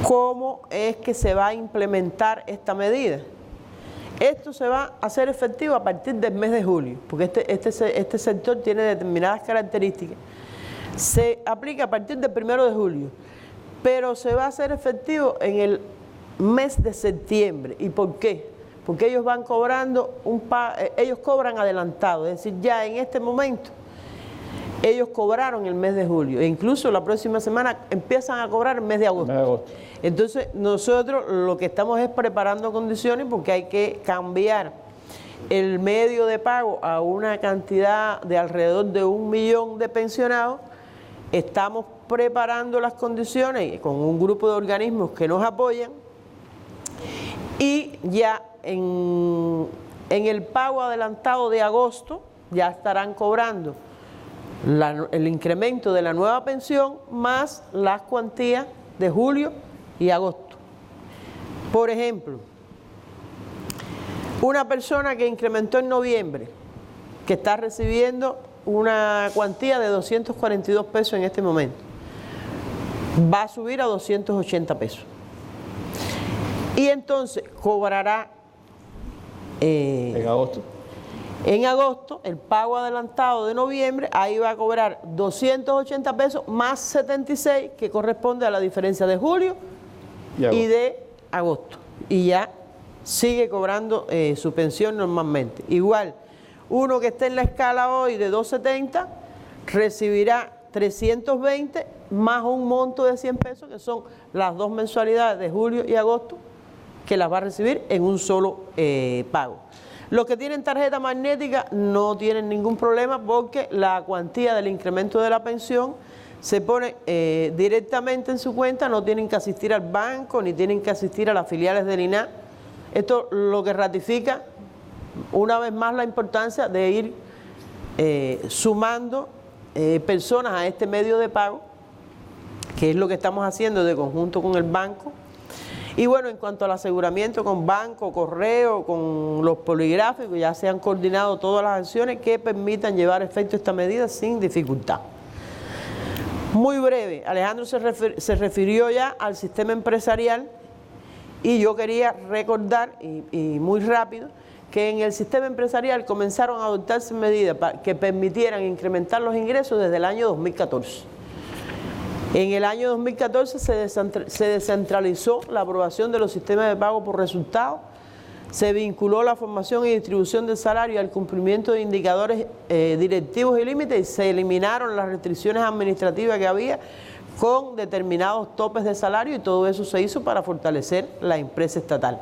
cómo es que se va a implementar esta medida. Esto se va a hacer efectivo a partir del mes de julio, porque este sector tiene determinadas características. Se aplica a partir del 1 de julio, pero se va a hacer efectivo en el mes de septiembre. ¿Y por qué? Porque ellos van cobrando ellos cobran adelantado, es decir, ya en este momento ellos cobraron el mes de julio e incluso la próxima semana empiezan a cobrar el mes de agosto. Entonces nosotros lo que estamos es preparando condiciones porque hay que cambiar el medio de pago a una cantidad de alrededor de 1 millón de pensionados. Estamos preparando las condiciones con un grupo de organismos que nos apoyan y ya en el pago adelantado de agosto ya estarán cobrando el incremento de la nueva pensión más las cuantías de julio y agosto. Por ejemplo, una persona que incrementó en noviembre, que está recibiendo una cuantía de 242 pesos en este momento, va a subir a 280 pesos. Y entonces cobrará en agosto. En agosto, el pago adelantado de noviembre, ahí va a cobrar 280 pesos más 76, que corresponde a la diferencia de julio y de agosto. Y ya sigue cobrando su pensión normalmente. Igual, uno que esté en la escala hoy de 270, recibirá 320 más un monto de 100 pesos, que son las 2 mensualidades de julio y agosto, que las va a recibir en un solo pago. Los que tienen tarjeta magnética no tienen ningún problema porque la cuantía del incremento de la pensión se pone directamente en su cuenta, no tienen que asistir al banco ni tienen que asistir a las filiales del INAH. Esto lo que ratifica una vez más la importancia de ir sumando personas a este medio de pago, que es lo que estamos haciendo de conjunto con el banco. Y bueno, en cuanto al aseguramiento con banco, correo, con los poligráficos, ya se han coordinado todas las acciones que permitan llevar a efecto esta medida sin dificultad. Muy breve, Alejandro se refirió ya al sistema empresarial y yo quería recordar, y muy rápido, que en el sistema empresarial comenzaron a adoptarse medidas que permitieran incrementar los ingresos desde el año 2014. En el año 2014 se descentralizó la aprobación de los sistemas de pago por resultados, se vinculó la formación y distribución del salario al cumplimiento de indicadores directivos y límites y se eliminaron las restricciones administrativas que había con determinados topes de salario y todo eso se hizo para fortalecer la empresa estatal.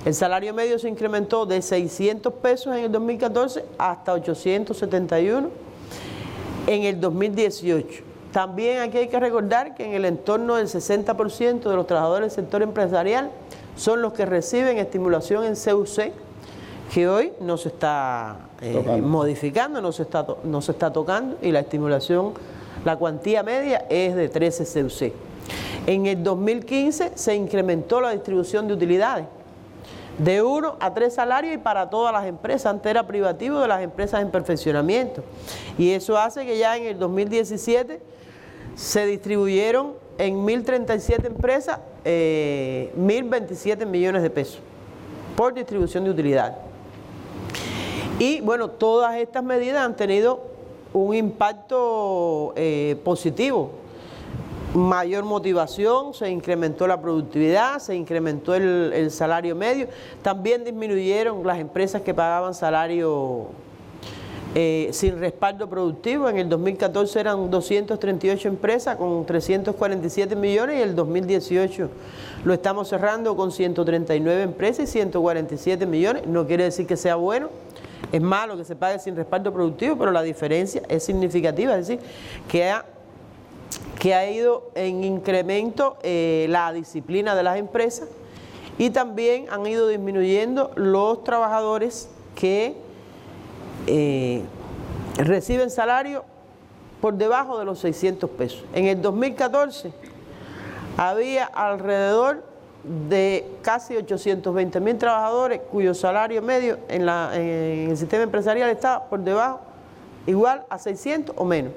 El salario medio se incrementó de 600 pesos en el 2014 hasta 871 en el 2018. También aquí hay que recordar que en el entorno del 60% de los trabajadores del sector empresarial son los que reciben estimulación en CUC, que hoy no se está modificando, no se está tocando, y la estimulación, la cuantía media es de 13 CUC. En el 2015 se incrementó la distribución de utilidades de 1 a 3 salarios y para todas las empresas. Antes era privativo de las empresas en perfeccionamiento. Y eso hace que ya en el 2017 se distribuyeron en 1.037 empresas 1.027 millones de pesos por distribución de utilidades. Y bueno, todas estas medidas han tenido un impacto positivo. Mayor motivación, se incrementó la productividad, se incrementó el salario medio, también disminuyeron las empresas que pagaban salario sin respaldo productivo. En el 2014 eran 238 empresas con 347 millones y el 2018 lo estamos cerrando con 139 empresas y 147 millones. No quiere decir que sea bueno, es malo que se pague sin respaldo productivo, pero la diferencia es significativa, es decir, que ha ido en incremento la disciplina de las empresas y también han ido disminuyendo los trabajadores que reciben salario por debajo de los 600 pesos. En el 2014 había alrededor de casi 820.000 trabajadores cuyo salario medio en el sistema empresarial estaba por debajo, igual a 600 o menos.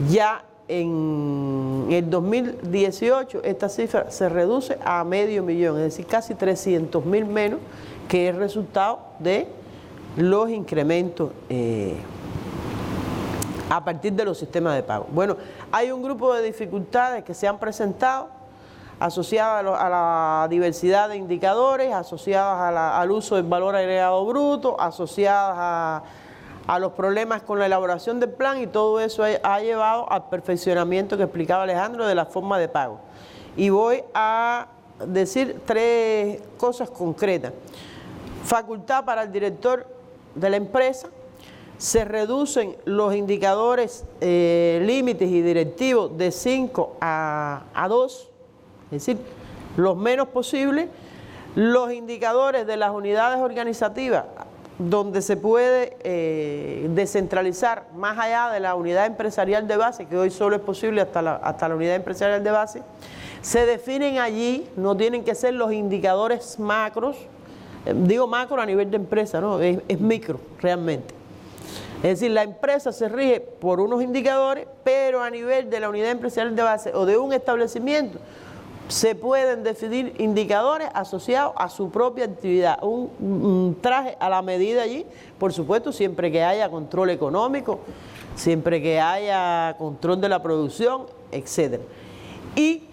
Ya en el 2018 esta cifra se reduce a 500.000, es decir, casi 300.000 menos, que es resultado de los incrementos a partir de los sistemas de pago. Bueno, hay un grupo de dificultades que se han presentado asociadas a la diversidad de indicadores, asociadas al uso del valor agregado bruto, asociadas a los problemas con la elaboración del plan, y todo eso ha llevado al perfeccionamiento que explicaba Alejandro de la forma de pago. Y voy a decir 3 cosas concretas. Facultad para el director de la empresa, se reducen los indicadores límites y directivos de 5 a 2, es decir, los menos posible. Los indicadores de las unidades organizativas, donde se puede descentralizar más allá de la unidad empresarial de base, que hoy solo es posible hasta la unidad empresarial de base, se definen allí, no tienen que ser los indicadores macros, digo macro a nivel de empresa, ¿no? Es micro realmente. Es decir, la empresa se rige por unos indicadores, pero a nivel de la unidad empresarial de base o de un establecimiento, se pueden definir indicadores asociados a su propia actividad, un traje a la medida allí, por supuesto, siempre que haya control económico, siempre que haya control de la producción, etc. Y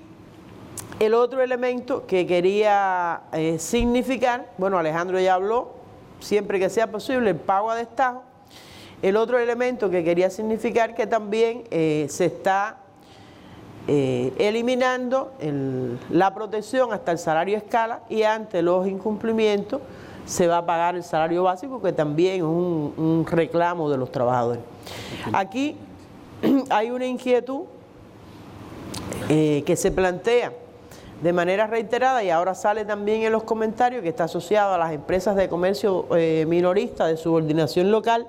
el otro elemento que quería significar, bueno, Alejandro ya habló, siempre que sea posible, el pago a destajo. El otro elemento que quería significar que también se está eliminando la protección hasta el salario escala, y ante los incumplimientos se va a pagar el salario básico, que también es un reclamo de los trabajadores. Aquí hay una inquietud que se plantea de manera reiterada, y ahora sale también en los comentarios, que está asociado a las empresas de comercio minorista de subordinación local,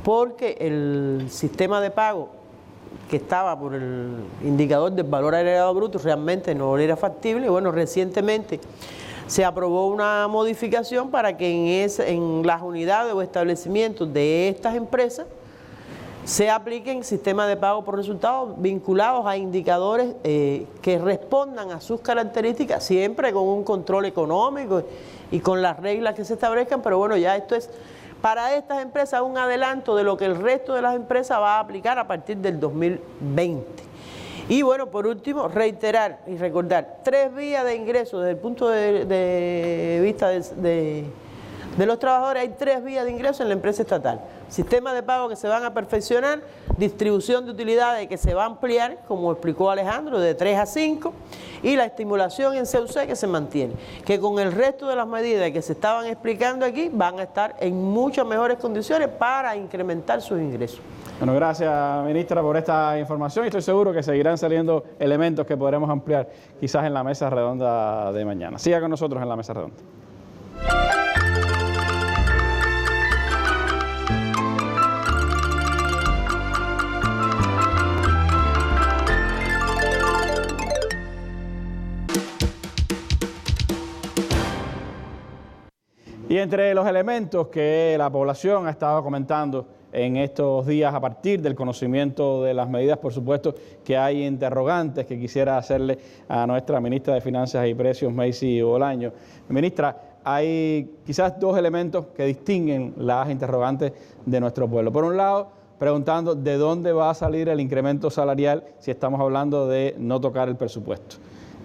porque el sistema de pago que estaba por el indicador del valor agregado bruto realmente no era factible. Bueno, recientemente se aprobó una modificación para que en las unidades o establecimientos de estas empresas se apliquen sistemas de pago por resultados vinculados a indicadores que respondan a sus características, siempre con un control económico y con las reglas que se establezcan, pero bueno, ya esto es para estas empresas un adelanto de lo que el resto de las empresas va a aplicar a partir del 2020. Y bueno, por último, reiterar y recordar 3 vías de ingreso desde el punto de vista de los trabajadores. Hay 3 vías de ingreso en la empresa estatal: sistemas de pago que se van a perfeccionar, distribución de utilidades que se va a ampliar, como explicó Alejandro, de 3 a 5, y la estimulación en CUC que se mantiene, que con el resto de las medidas que se estaban explicando aquí van a estar en muchas mejores condiciones para incrementar sus ingresos. Bueno, gracias, ministra, por esta información, y estoy seguro que seguirán saliendo elementos que podremos ampliar quizás en la mesa redonda de mañana. Siga con nosotros en la mesa redonda. Y entre los elementos que la población ha estado comentando en estos días a partir del conocimiento de las medidas, por supuesto que hay interrogantes que quisiera hacerle a nuestra ministra de Finanzas y Precios, Macy Bolaño. Ministra, hay quizás 2 elementos que distinguen las interrogantes de nuestro pueblo. Por un lado, preguntando de dónde va a salir el incremento salarial si estamos hablando de no tocar el presupuesto.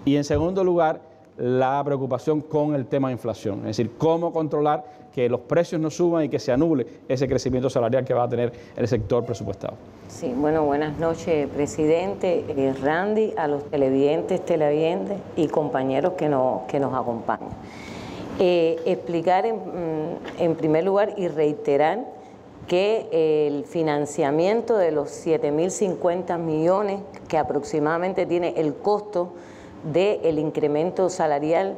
Y en segundo lugar, la preocupación con el tema de inflación, es decir, cómo controlar que los precios no suban y que se anule ese crecimiento salarial que va a tener el sector presupuestado. Sí, bueno, buenas noches, presidente, Randy, a los televidentes y compañeros que nos acompañan. Explicar en primer lugar y reiterar que el financiamiento de los 7.050 millones que aproximadamente tiene el costo del incremento salarial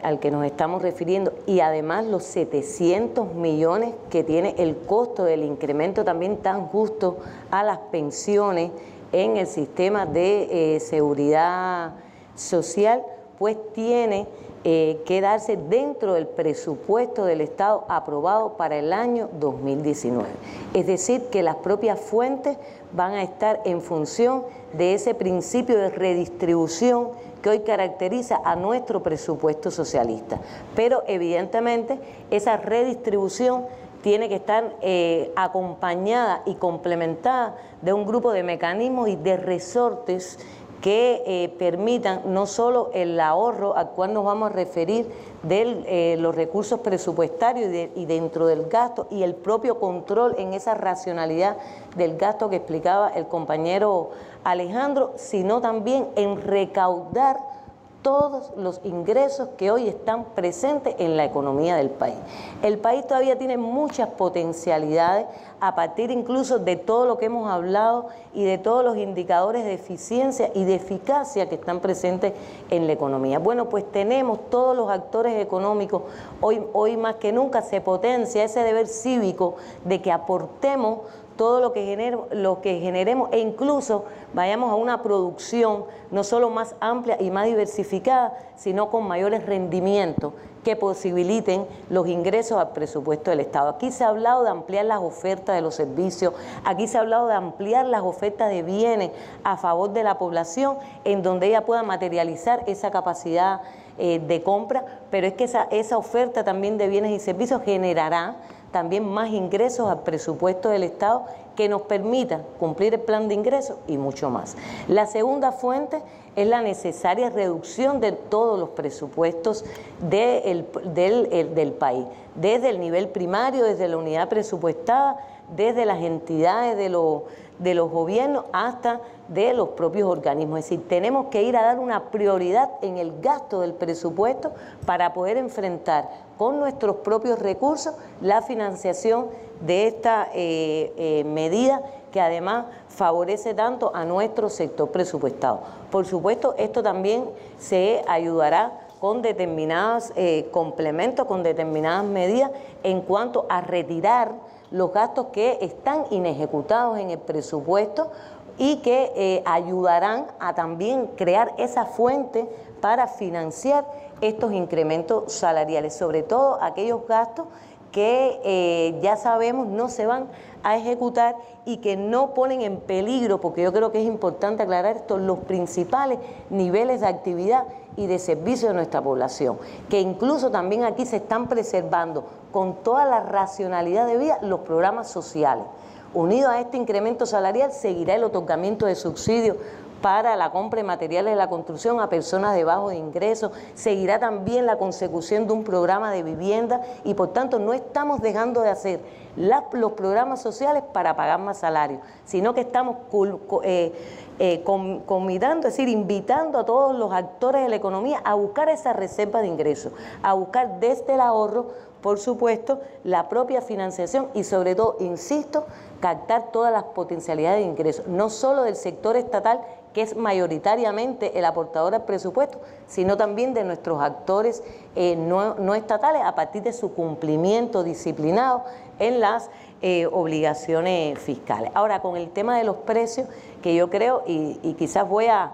al que nos estamos refiriendo, y además los 700 millones que tiene el costo del incremento también tan justo a las pensiones en el sistema de seguridad social, pues tiene que darse dentro del presupuesto del Estado aprobado para el año 2019. Es decir, que las propias fuentes van a estar en función de ese principio de redistribución que hoy caracteriza a nuestro presupuesto socialista. Pero evidentemente esa redistribución tiene que estar acompañada y complementada de un grupo de mecanismos y de resortes que permitan no solo el ahorro al cual nos vamos a referir de los recursos presupuestarios y dentro del gasto y el propio control en esa racionalidad del gasto que explicaba el compañero Alejandro, sino también en recaudar todos los ingresos que hoy están presentes en la economía del país. El país todavía tiene muchas potencialidades a partir incluso de todo lo que hemos hablado y de todos los indicadores de eficiencia y de eficacia que están presentes en la economía. Bueno, pues tenemos todos los actores económicos, hoy más que nunca se potencia ese deber cívico de que aportemos todo lo que generemos e incluso vayamos a una producción no solo más amplia y más diversificada, sino con mayores rendimientos que posibiliten los ingresos al presupuesto del Estado. Aquí se ha hablado de ampliar las ofertas de los servicios, aquí se ha hablado de ampliar las ofertas de bienes a favor de la población, en donde ella pueda materializar esa capacidad de compra, pero es que esa oferta también de bienes y servicios generará también más ingresos al presupuesto del Estado que nos permita cumplir el plan de ingresos y mucho más. La segunda fuente es la necesaria reducción de todos los presupuestos del país, desde el nivel primario, desde la unidad presupuestada, desde las entidades de los gobiernos hasta de los propios organismos. Es decir, tenemos que ir a dar una prioridad en el gasto del presupuesto para poder enfrentar con nuestros propios recursos la financiación de esta medida que además favorece tanto a nuestro sector presupuestado. Por supuesto, esto también se ayudará con determinados complementos, con determinadas medidas en cuanto a retirar los gastos que están inejecutados en el presupuesto y que ayudarán a también crear esa fuente para financiar estos incrementos salariales, sobre todo aquellos gastos que ya sabemos no se van a ejecutar y que no ponen en peligro, porque yo creo que es importante aclarar esto, los principales niveles de actividad y de servicio de nuestra población, que incluso también aquí se están preservando con toda la racionalidad de vida los programas sociales. Unido a este incremento salarial seguirá el otorgamiento de subsidios para la compra de materiales de la construcción a personas de bajos ingresos, seguirá también la consecución de un programa de vivienda y por tanto no estamos dejando de hacer los programas sociales para pagar más salarios, sino que estamos convidando, es decir, invitando a todos los actores de la economía a buscar esa reserva de ingresos, a buscar desde el ahorro, por supuesto, la propia financiación y sobre todo, insisto, captar todas las potencialidades de ingresos, no solo del sector estatal, que es mayoritariamente el aportador al presupuesto, sino también de nuestros actores no estatales a partir de su cumplimiento disciplinado en las obligaciones fiscales. Ahora, con el tema de los precios, que yo creo, y quizás voy a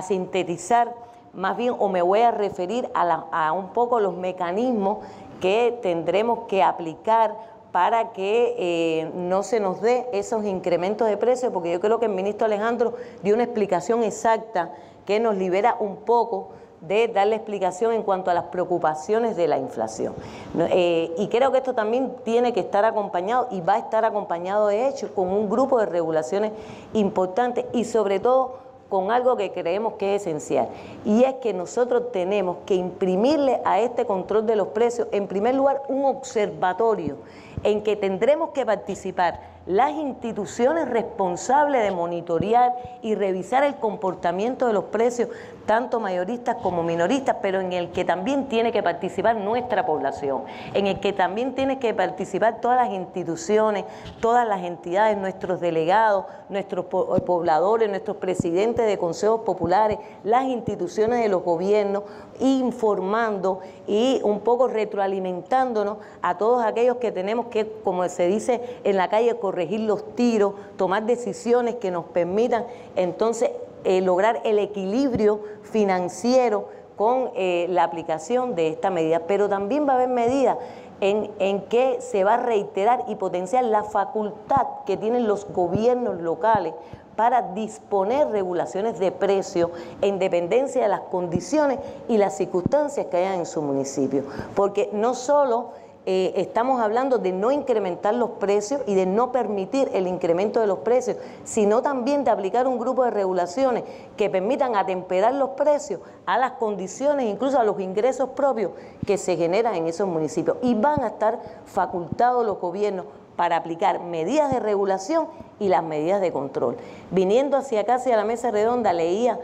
sintetizar más bien, o me voy a referir a un poco los mecanismos que tendremos que aplicar para que no se nos dé esos incrementos de precios, porque yo creo que el ministro Alejandro dio una explicación exacta que nos libera un poco de darle explicación en cuanto a las preocupaciones de la inflación. Y creo que esto también tiene que estar acompañado y va a estar acompañado de hecho con un grupo de regulaciones importantes y sobre todo con algo que creemos que es esencial, y es que nosotros tenemos que imprimirle a este control de los precios, en primer lugar, un observatorio en que tendremos que participar las instituciones responsables de monitorear y revisar el comportamiento de los precios, tanto mayoristas como minoristas, pero en el que también tiene que participar nuestra población, en el que también tiene que participar todas las instituciones, todas las entidades, nuestros delegados, nuestros pobladores, nuestros presidentes de consejos populares, las instituciones de los gobiernos, informando y un poco retroalimentándonos a todos aquellos que tenemos que, como se dice en la calle, corregir los tiros, tomar decisiones que nos permitan entonces lograr el equilibrio financiero con la aplicación de esta medida. Pero también va a haber medidas en que se va a reiterar y potenciar la facultad que tienen los gobiernos locales para disponer regulaciones de precios en dependencia de las condiciones y las circunstancias que hayan en su municipio. Porque no solo estamos hablando de no incrementar los precios y de no permitir el incremento de los precios, sino también de aplicar un grupo de regulaciones que permitan atemperar los precios a las condiciones, incluso a los ingresos propios que se generan en esos municipios. Y van a estar facultados los gobiernos para aplicar medidas de regulación y las medidas de control. Viniendo hacia acá, hacia la mesa redonda, leía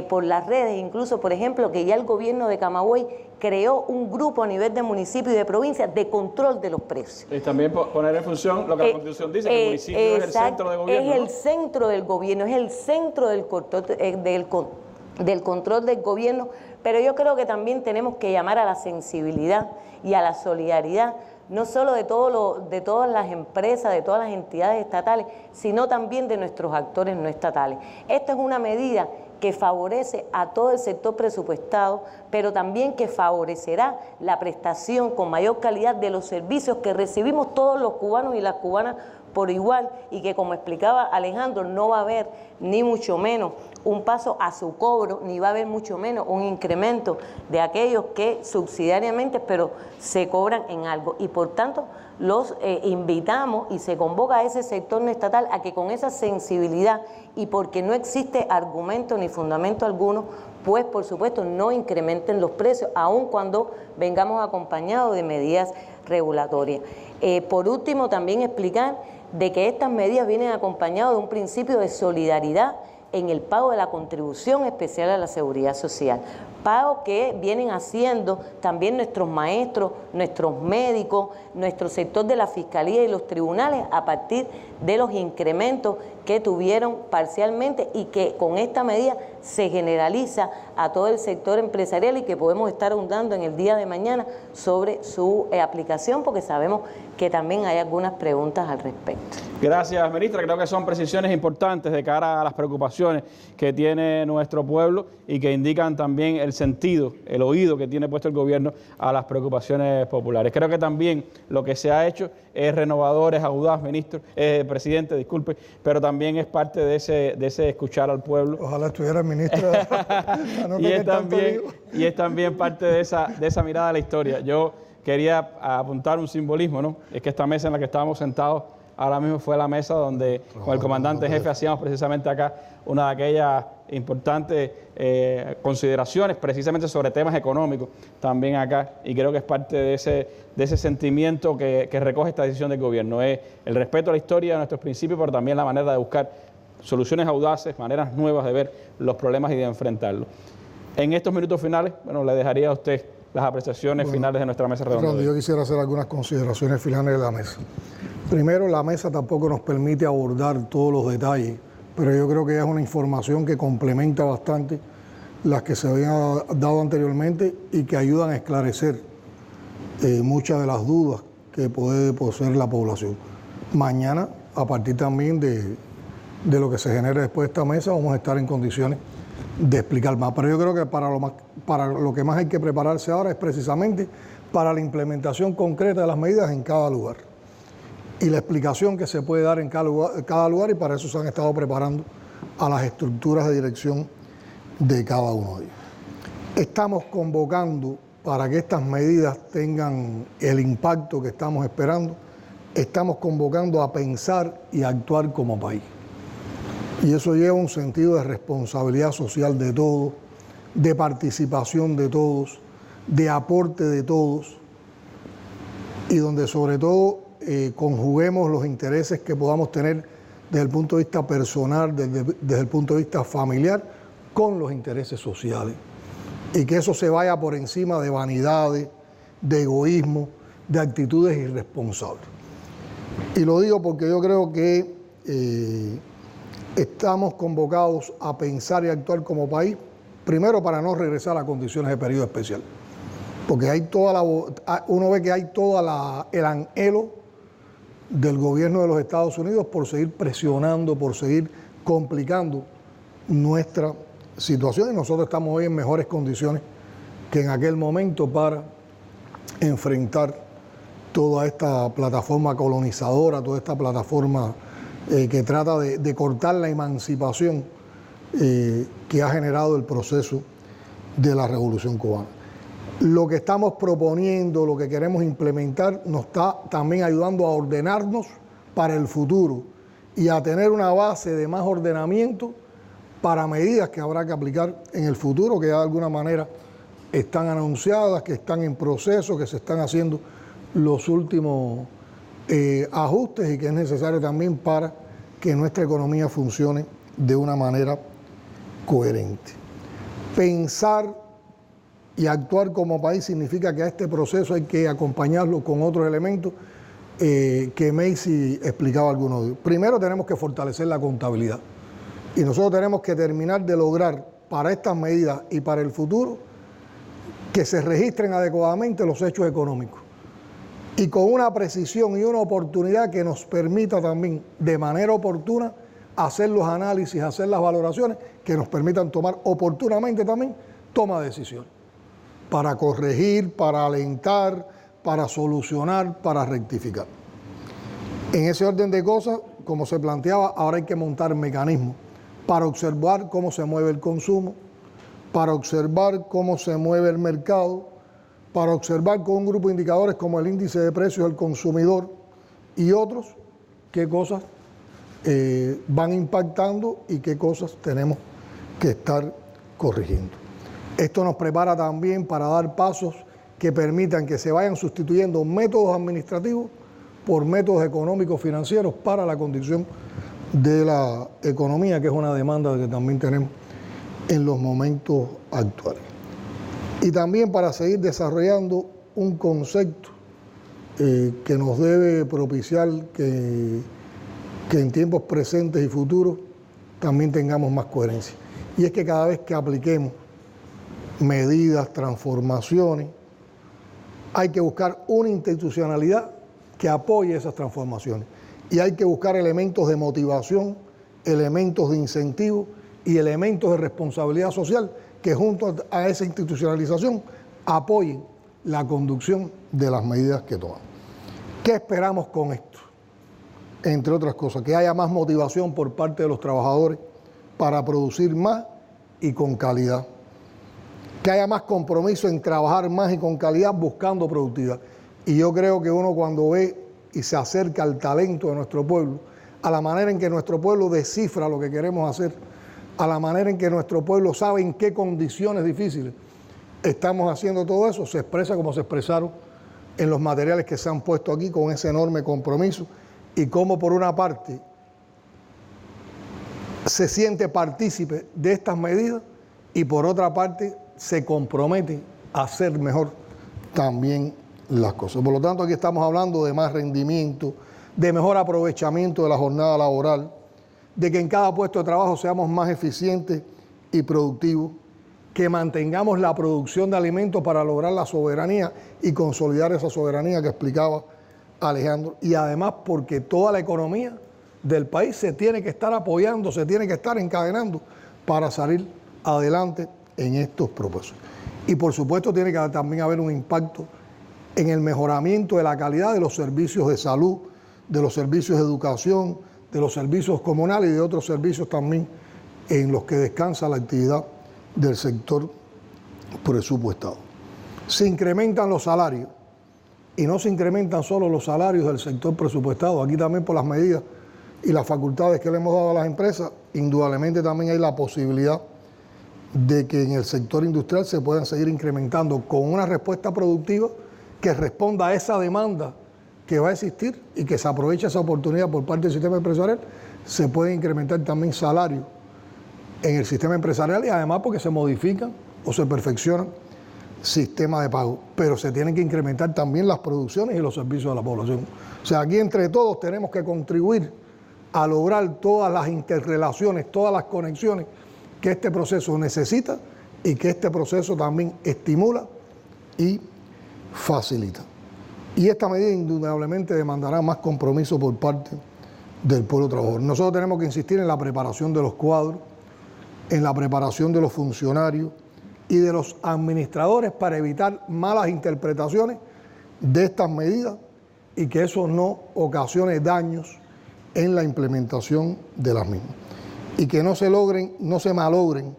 por las redes, incluso, por ejemplo, que ya el gobierno de Camagüey creó un grupo a nivel de municipio y de provincia de control de los precios. Y también poner en función lo que la Constitución dice, que el municipio es el centro del gobierno. Es el centro del gobierno, es el centro del control del gobierno, pero yo creo que también tenemos que llamar a la sensibilidad y a la solidaridad, no solo de todas las empresas, de todas las entidades estatales, sino también de nuestros actores no estatales. Esta es una medida que favorece a todo el sector presupuestado, pero también que favorecerá la prestación con mayor calidad de los servicios que recibimos todos los cubanos y las cubanas por igual, y que, como explicaba Alejandro, no va a haber ni mucho menos un paso a su cobro, ni va a haber mucho menos un incremento de aquellos que subsidiariamente, pero se cobran en algo. Y por tanto, los invitamos y se convoca a ese sector no estatal a que con esa sensibilidad, y porque no existe argumento ni fundamento alguno, pues por supuesto no incrementen los precios, aun cuando vengamos acompañados de medidas regulatorias. Por último, también explicar de que estas medidas vienen acompañadas de un principio de solidaridad en el pago de la contribución especial a la seguridad social, pago que vienen haciendo también nuestros maestros, nuestros médicos, nuestro sector de la fiscalía y los tribunales a partir de los incrementos que tuvieron parcialmente, y que con esta medida se generaliza a todo el sector empresarial, y que podemos estar ahondando en el día de mañana sobre su aplicación, porque sabemos que también hay algunas preguntas al respecto. Gracias, ministra. Creo que son precisiones importantes de cara a las preocupaciones que tiene nuestro pueblo y que indican también el sentido, el oído que tiene puesto el gobierno a las preocupaciones populares. Creo que también lo que se ha hecho es renovador, es audaz, presidente, disculpe, pero también es parte de ese escuchar al pueblo. Ojalá estuviera ministra. y es también parte de esa mirada a la historia. Yo quería apuntar un simbolismo, ¿no? Es que esta mesa en la que estábamos sentados ahora mismo fue la mesa donde con el comandante jefe hacíamos precisamente acá una de aquellas importantes consideraciones precisamente sobre temas económicos también acá, y creo que es parte de ese sentimiento que recoge esta decisión del gobierno, es el respeto a la historia, a nuestros principios, pero también la manera de buscar soluciones audaces, maneras nuevas de ver los problemas y de enfrentarlos. En estos minutos finales, bueno, le dejaría a usted las apreciaciones finales de nuestra mesa redonda. Yo quisiera hacer algunas consideraciones finales de la mesa. Primero, la mesa tampoco nos permite abordar todos los detalles, pero yo creo que es una información que complementa bastante las que se habían dado anteriormente y que ayudan a esclarecer muchas de las dudas que puede poseer la población. Mañana, a partir también de lo que se genere después de esta mesa, vamos a estar en condiciones de explicar más. Pero yo creo que para lo que más hay que prepararse ahora es precisamente para la implementación concreta de las medidas en cada lugar y la explicación que se puede dar en cada lugar, y para eso se han estado preparando a las estructuras de dirección de cada uno de ellos. Estamos convocando para que estas medidas tengan el impacto que estamos esperando, estamos convocando a pensar y a actuar como país. Y eso lleva un sentido de responsabilidad social de todos, de participación de todos, de aporte de todos, y donde sobre todo conjuguemos los intereses que podamos tener desde el punto de vista personal, desde el punto de vista familiar, con los intereses sociales. Y que eso se vaya por encima de vanidades, de egoísmo, de actitudes irresponsables. Y lo digo porque yo creo que estamos convocados a pensar y actuar como país, primero para no regresar a condiciones de periodo especial, porque hay uno ve que hay todo el anhelo del gobierno de los Estados Unidos por seguir presionando, por seguir complicando nuestra situación, y nosotros estamos hoy en mejores condiciones que en aquel momento para enfrentar toda esta plataforma colonizadora, toda esta plataforma que trata de cortar la emancipación que ha generado el proceso de la Revolución Cubana. Lo que estamos proponiendo, lo que queremos implementar, nos está también ayudando a ordenarnos para el futuro y a tener una base de más ordenamiento para medidas que habrá que aplicar en el futuro, que ya de alguna manera están anunciadas, que están en proceso, que se están haciendo los últimos ajustes y que es necesario también para que nuestra economía funcione de una manera coherente. Pensar y actuar como país significa que a este proceso hay que acompañarlo con otros elementos que Macy explicaba algunos de ellos. Primero tenemos que fortalecer la contabilidad y nosotros tenemos que terminar de lograr para estas medidas y para el futuro que se registren adecuadamente los hechos económicos y con una precisión y una oportunidad que nos permita también de manera oportuna hacer los análisis, hacer las valoraciones que nos permitan tomar oportunamente también toma de decisiones para corregir, para alentar, para solucionar, para rectificar. En ese orden de cosas, como se planteaba, ahora hay que montar mecanismos para observar cómo se mueve el consumo, para observar cómo se mueve el mercado, para observar con un grupo de indicadores como el índice de precios del consumidor y otros, qué cosas van impactando y qué cosas tenemos que estar corrigiendo. Esto nos prepara también para dar pasos que permitan que se vayan sustituyendo métodos administrativos por métodos económicos financieros para la condición de la economía, que es una demanda que también tenemos en los momentos actuales. Y también para seguir desarrollando un concepto que nos debe propiciar que en tiempos presentes y futuros también tengamos más coherencia. Y es que cada vez que apliquemos medidas, transformaciones, hay que buscar una institucionalidad que apoye esas transformaciones. Y hay que buscar elementos de motivación, elementos de incentivo y elementos de responsabilidad social que junto a esa institucionalización apoyen la conducción de las medidas que tomamos. ¿Qué esperamos con esto? Entre otras cosas, que haya más motivación por parte de los trabajadores para producir más y con calidad. Que haya más compromiso en trabajar más y con calidad buscando productividad. Y yo creo que uno cuando ve y se acerca al talento de nuestro pueblo, a la manera en que nuestro pueblo descifra lo que queremos hacer, a la manera en que nuestro pueblo sabe en qué condiciones difíciles estamos haciendo todo eso, se expresa como se expresaron en los materiales que se han puesto aquí con ese enorme compromiso y cómo por una parte se siente partícipe de estas medidas y por otra parte se compromete a hacer mejor también las cosas. Por lo tanto, aquí estamos hablando de más rendimiento, de mejor aprovechamiento de la jornada laboral, de que en cada puesto de trabajo seamos más eficientes y productivos, que mantengamos la producción de alimentos para lograr la soberanía y consolidar esa soberanía que explicaba Alejandro, y además porque toda la economía del país se tiene que estar apoyando, se tiene que estar encadenando para salir adelante en estos propósitos. Y por supuesto tiene que también haber un impacto en el mejoramiento de la calidad de los servicios de salud, de los servicios de educación, de los servicios comunales y de otros servicios también en los que descansa la actividad del sector presupuestado. Se incrementan los salarios y no se incrementan solo los salarios del sector presupuestado, aquí también por las medidas y las facultades que le hemos dado a las empresas, indudablemente también hay la posibilidad de que en el sector industrial se puedan seguir incrementando con una respuesta productiva que responda a esa demanda que va a existir y que se aproveche esa oportunidad por parte del sistema empresarial, se pueden incrementar también salarios en el sistema empresarial y además porque se modifican o se perfeccionan sistemas de pago, pero se tienen que incrementar también las producciones y los servicios a la población. O sea, aquí entre todos tenemos que contribuir a lograr todas las interrelaciones, todas las conexiones que este proceso necesita y que este proceso también estimula y facilita. Y esta medida indudablemente demandará más compromiso por parte del pueblo trabajador. Nosotros tenemos que insistir en la preparación de los cuadros, en la preparación de los funcionarios y de los administradores para evitar malas interpretaciones de estas medidas y que eso no ocasione daños en la implementación de las mismas. Y que no se malogren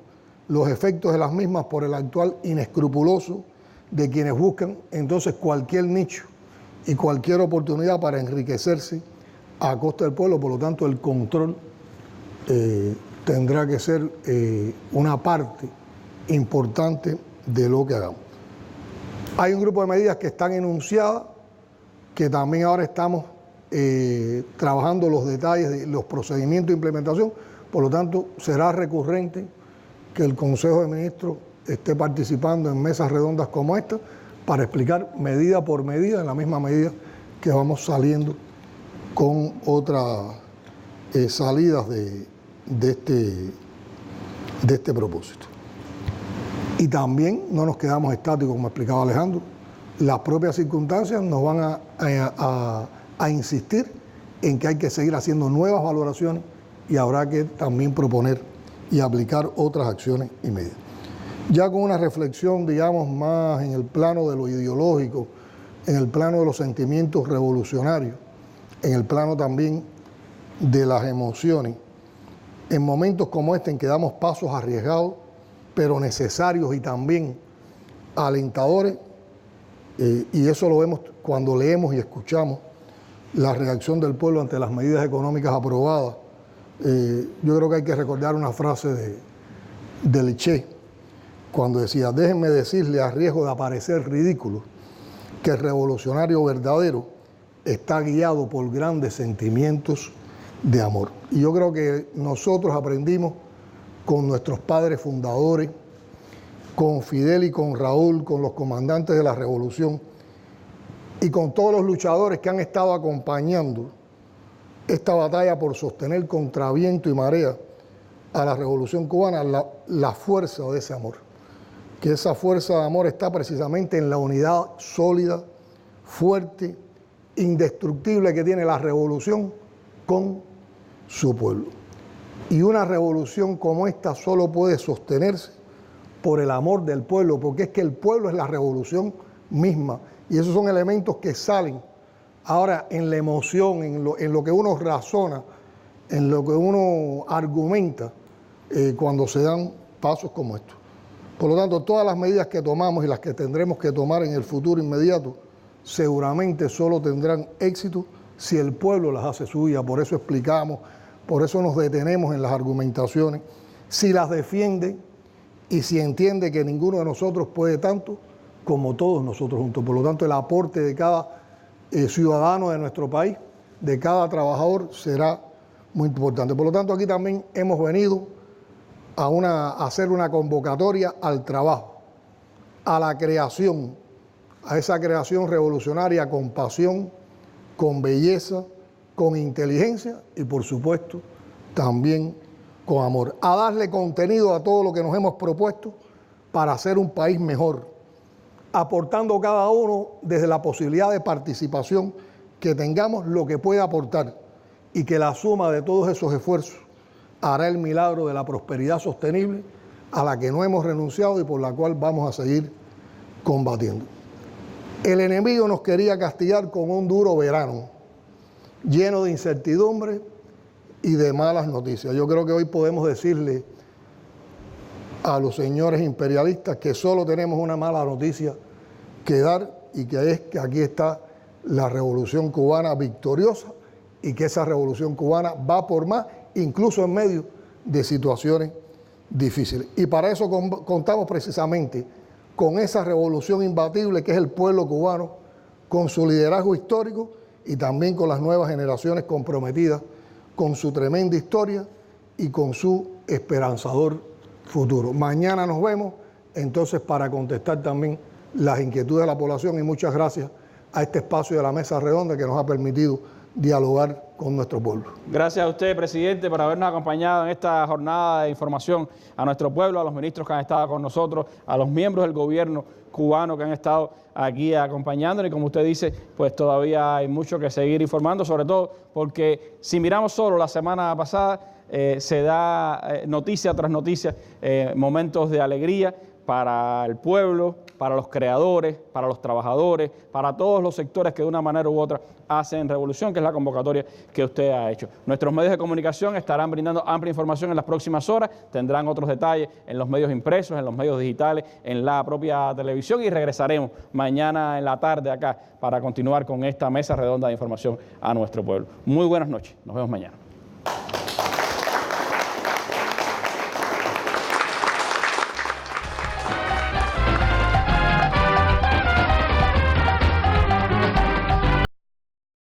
los efectos de las mismas por el actual inescrupuloso de quienes buscan entonces cualquier nicho y cualquier oportunidad para enriquecerse a costa del pueblo. Por lo tanto, el control tendrá que ser una parte importante de lo que hagamos. Hay un grupo de medidas que están enunciadas, que también ahora estamos trabajando los detalles de los procedimientos de implementación. Por lo tanto, será recurrente que el Consejo de Ministros esté participando en mesas redondas como esta para explicar medida por medida, en la misma medida que vamos saliendo con otras salidas de este propósito. Y también no nos quedamos estáticos, como explicaba Alejandro. Las propias circunstancias nos van a insistir en que hay que seguir haciendo nuevas valoraciones y habrá que también proponer y aplicar otras acciones y medidas. Ya con una reflexión, digamos, más en el plano de lo ideológico, en el plano de los sentimientos revolucionarios, en el plano también de las emociones, en momentos como este en que damos pasos arriesgados, pero necesarios y también alentadores, y eso lo vemos cuando leemos y escuchamos la reacción del pueblo ante las medidas económicas aprobadas. Yo creo que hay que recordar una frase del Che, cuando decía: déjenme decirle, a riesgo de aparecer ridículo, que el revolucionario verdadero está guiado por grandes sentimientos de amor. Y yo creo que nosotros aprendimos con nuestros padres fundadores, con Fidel y con Raúl, con los comandantes de la revolución y con todos los luchadores que han estado acompañando esta batalla por sostener contra viento y marea a la revolución cubana, la fuerza de ese amor. Que esa fuerza de amor está precisamente en la unidad sólida, fuerte, indestructible que tiene la revolución con su pueblo. Y una revolución como esta solo puede sostenerse por el amor del pueblo, porque es que el pueblo es la revolución misma. Y esos son elementos que salen ahora en la emoción, en lo que uno razona, en lo que uno argumenta cuando se dan pasos como estos. Por lo tanto, todas las medidas que tomamos y las que tendremos que tomar en el futuro inmediato seguramente solo tendrán éxito si el pueblo las hace suya. Por eso explicamos, por eso nos detenemos en las argumentaciones, si las defiende y si entiende que ninguno de nosotros puede tanto como todos nosotros juntos. Por lo tanto, el aporte de cada ciudadano de nuestro país, de cada trabajador, será muy importante. Por lo tanto, aquí también hemos venido a hacer una convocatoria al trabajo, a la creación, a esa creación revolucionaria con pasión, con belleza, con inteligencia y, por supuesto, también con amor. A darle contenido a todo lo que nos hemos propuesto para hacer un país mejor, aportando cada uno desde la posibilidad de participación que tengamos lo que pueda aportar y que la suma de todos esos esfuerzos hará el milagro de la prosperidad sostenible a la que no hemos renunciado y por la cual vamos a seguir combatiendo. El enemigo nos quería castigar con un duro verano, lleno de incertidumbre y de malas noticias. Yo creo que hoy podemos decirle a los señores imperialistas que solo tenemos una mala noticia que dar, y que es que aquí está la revolución cubana victoriosa y que esa revolución cubana va por más, incluso en medio de situaciones difíciles. Y para eso contamos precisamente con esa revolución imbatible que es el pueblo cubano, con su liderazgo histórico y también con las nuevas generaciones comprometidas con su tremenda historia y con su esperanzador futuro. Mañana nos vemos entonces para contestar también las inquietudes de la población, y muchas gracias a este espacio de la Mesa Redonda que nos ha permitido dialogar con nuestro pueblo. Gracias a usted, presidente, por habernos acompañado en esta jornada de información a nuestro pueblo, a los ministros que han estado con nosotros, a los miembros del gobierno cubano que han estado aquí acompañándonos, y como usted dice, pues todavía hay mucho que seguir informando, sobre todo porque si miramos solo la semana pasada, se da noticia tras noticia, momentos de alegría para el pueblo, para los creadores, para los trabajadores, para todos los sectores que de una manera u otra hacen revolución, que es la convocatoria que usted ha hecho. Nuestros medios de comunicación estarán brindando amplia información en las próximas horas, tendrán otros detalles en los medios impresos, en los medios digitales, en la propia televisión, y regresaremos mañana en la tarde acá para continuar con esta mesa redonda de información a nuestro pueblo. Muy buenas noches, nos vemos mañana.